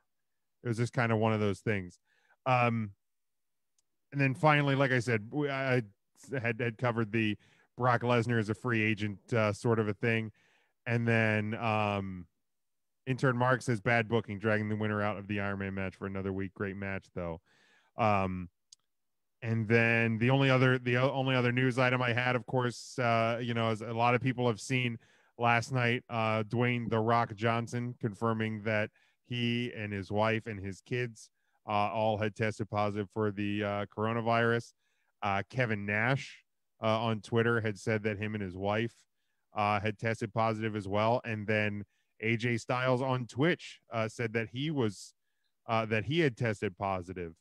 of those things. And then finally, like I said, I had covered the Brock Lesnar as a free agent sort of a thing. And then intern Mark says bad booking, dragging the winner out of the Ironman match for another week. Great match though. And then the only other news item I had, of course, as a lot of people have seen last night, Dwayne "The Rock" Johnson confirming that he and his wife and his kids all had tested positive for the coronavirus. Kevin Nash on Twitter had said that him and his wife had tested positive as well. And then AJ Styles on Twitch said that he had tested positive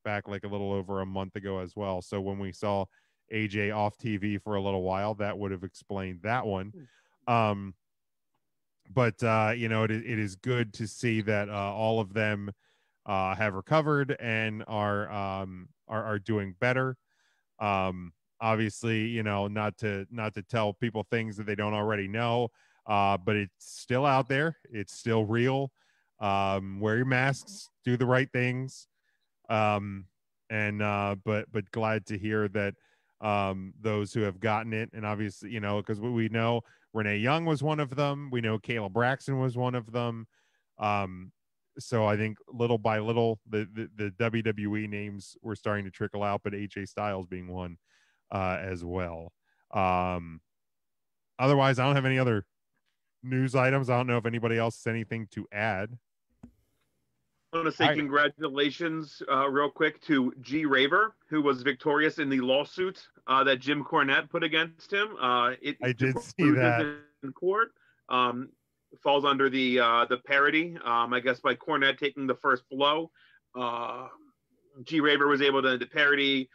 back like a little over a month ago as well. So when we saw AJ off TV for a little while, that would have explained that one. But it is good to see that all of them have recovered and are doing better. Obviously, not to tell people things that they don't already know, but it's still out there. It's still real. Wear your masks, do the right things. But glad to hear that those who have gotten it, and obviously, because we know Renee Young was one of them. We know Kayla Braxton was one of them. So I think little by little, the WWE names were starting to trickle out, but AJ Styles being one as well. Otherwise, I don't have any other news items. I don't know if anybody else has anything to add. I want to say congratulations real quick to G. Raver, who was victorious in the lawsuit that Jim Cornette put against him. I did see that in court. Falls under the parody, I guess, by Cornette taking the first blow. G. Raver was able to parody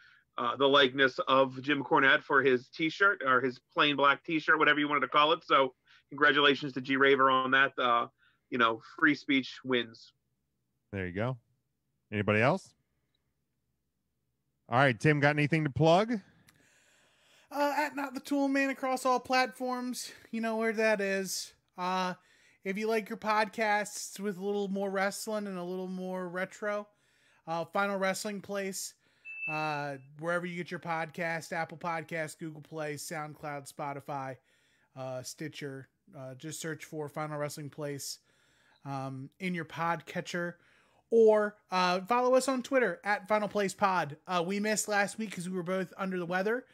the likeness of Jim Cornette for his T-shirt, or his plain black T-shirt, whatever you wanted to call it. So congratulations to G. Raver on that. Free speech wins. There you go. Anybody else? All right, Tim, got anything to plug? At Not the Tool Man across all platforms. You know where that is. If you like your podcasts with a little more wrestling and a little more retro, Final Wrestling Place, wherever you get your podcast, Apple Podcasts, Google Play, SoundCloud, Spotify, Stitcher, just search for Final Wrestling Place in your podcatcher. Or follow us on Twitter at Final Place Pod. We missed last week because we were both under the weather.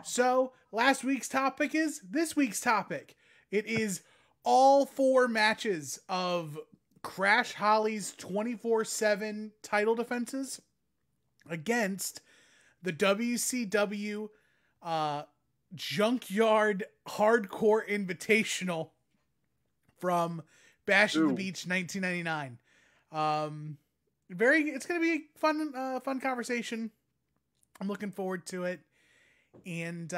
So last week's topic is this week's topic. It is all 4 matches of Crash Holly's 24/7 title defenses against the WCW Junkyard Hardcore Invitational from Bash at the Beach 1999. It's going to be a fun conversation. I'm looking forward to it. And,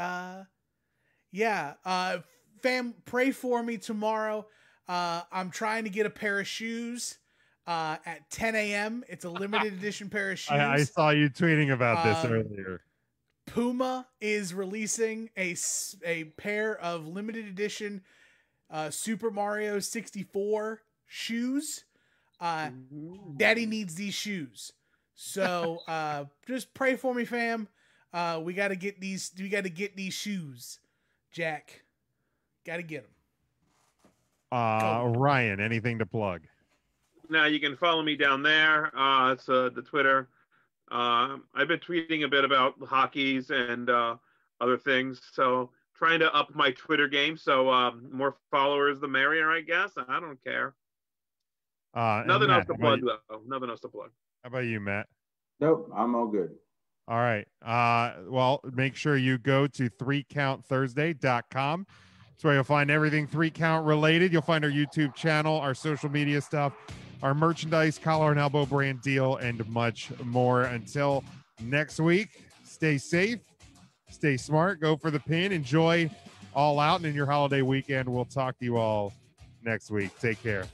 fam, pray for me tomorrow. I'm trying to get a pair of shoes, at 10 a.m. It's a limited edition pair of shoes. I saw you tweeting about this earlier. Puma is releasing a pair of limited edition Super Mario 64 shoes. Daddy needs these shoes. So just pray for me, fam. We got to get these shoes, Jack. Got to get them. Ryan, anything to plug? Now you can follow me down there. It's the Twitter. I've been tweeting a bit about hockeys and other things. So trying to up my Twitter game. So more followers, the merrier, I guess. I don't care. Nothing else to plug, though. Nothing else to plug. How about you, Matt? Nope, I'm all good. All right. Well, make sure you go to 3countthursday.com. That's where you'll find everything 3Count related. You'll find our YouTube channel, our social media stuff, our merchandise, collar and elbow brand deal, and much more. Until next week, stay safe, stay smart, go for the pin, enjoy All Out, and in your holiday weekend. We'll talk to you all next week. Take care.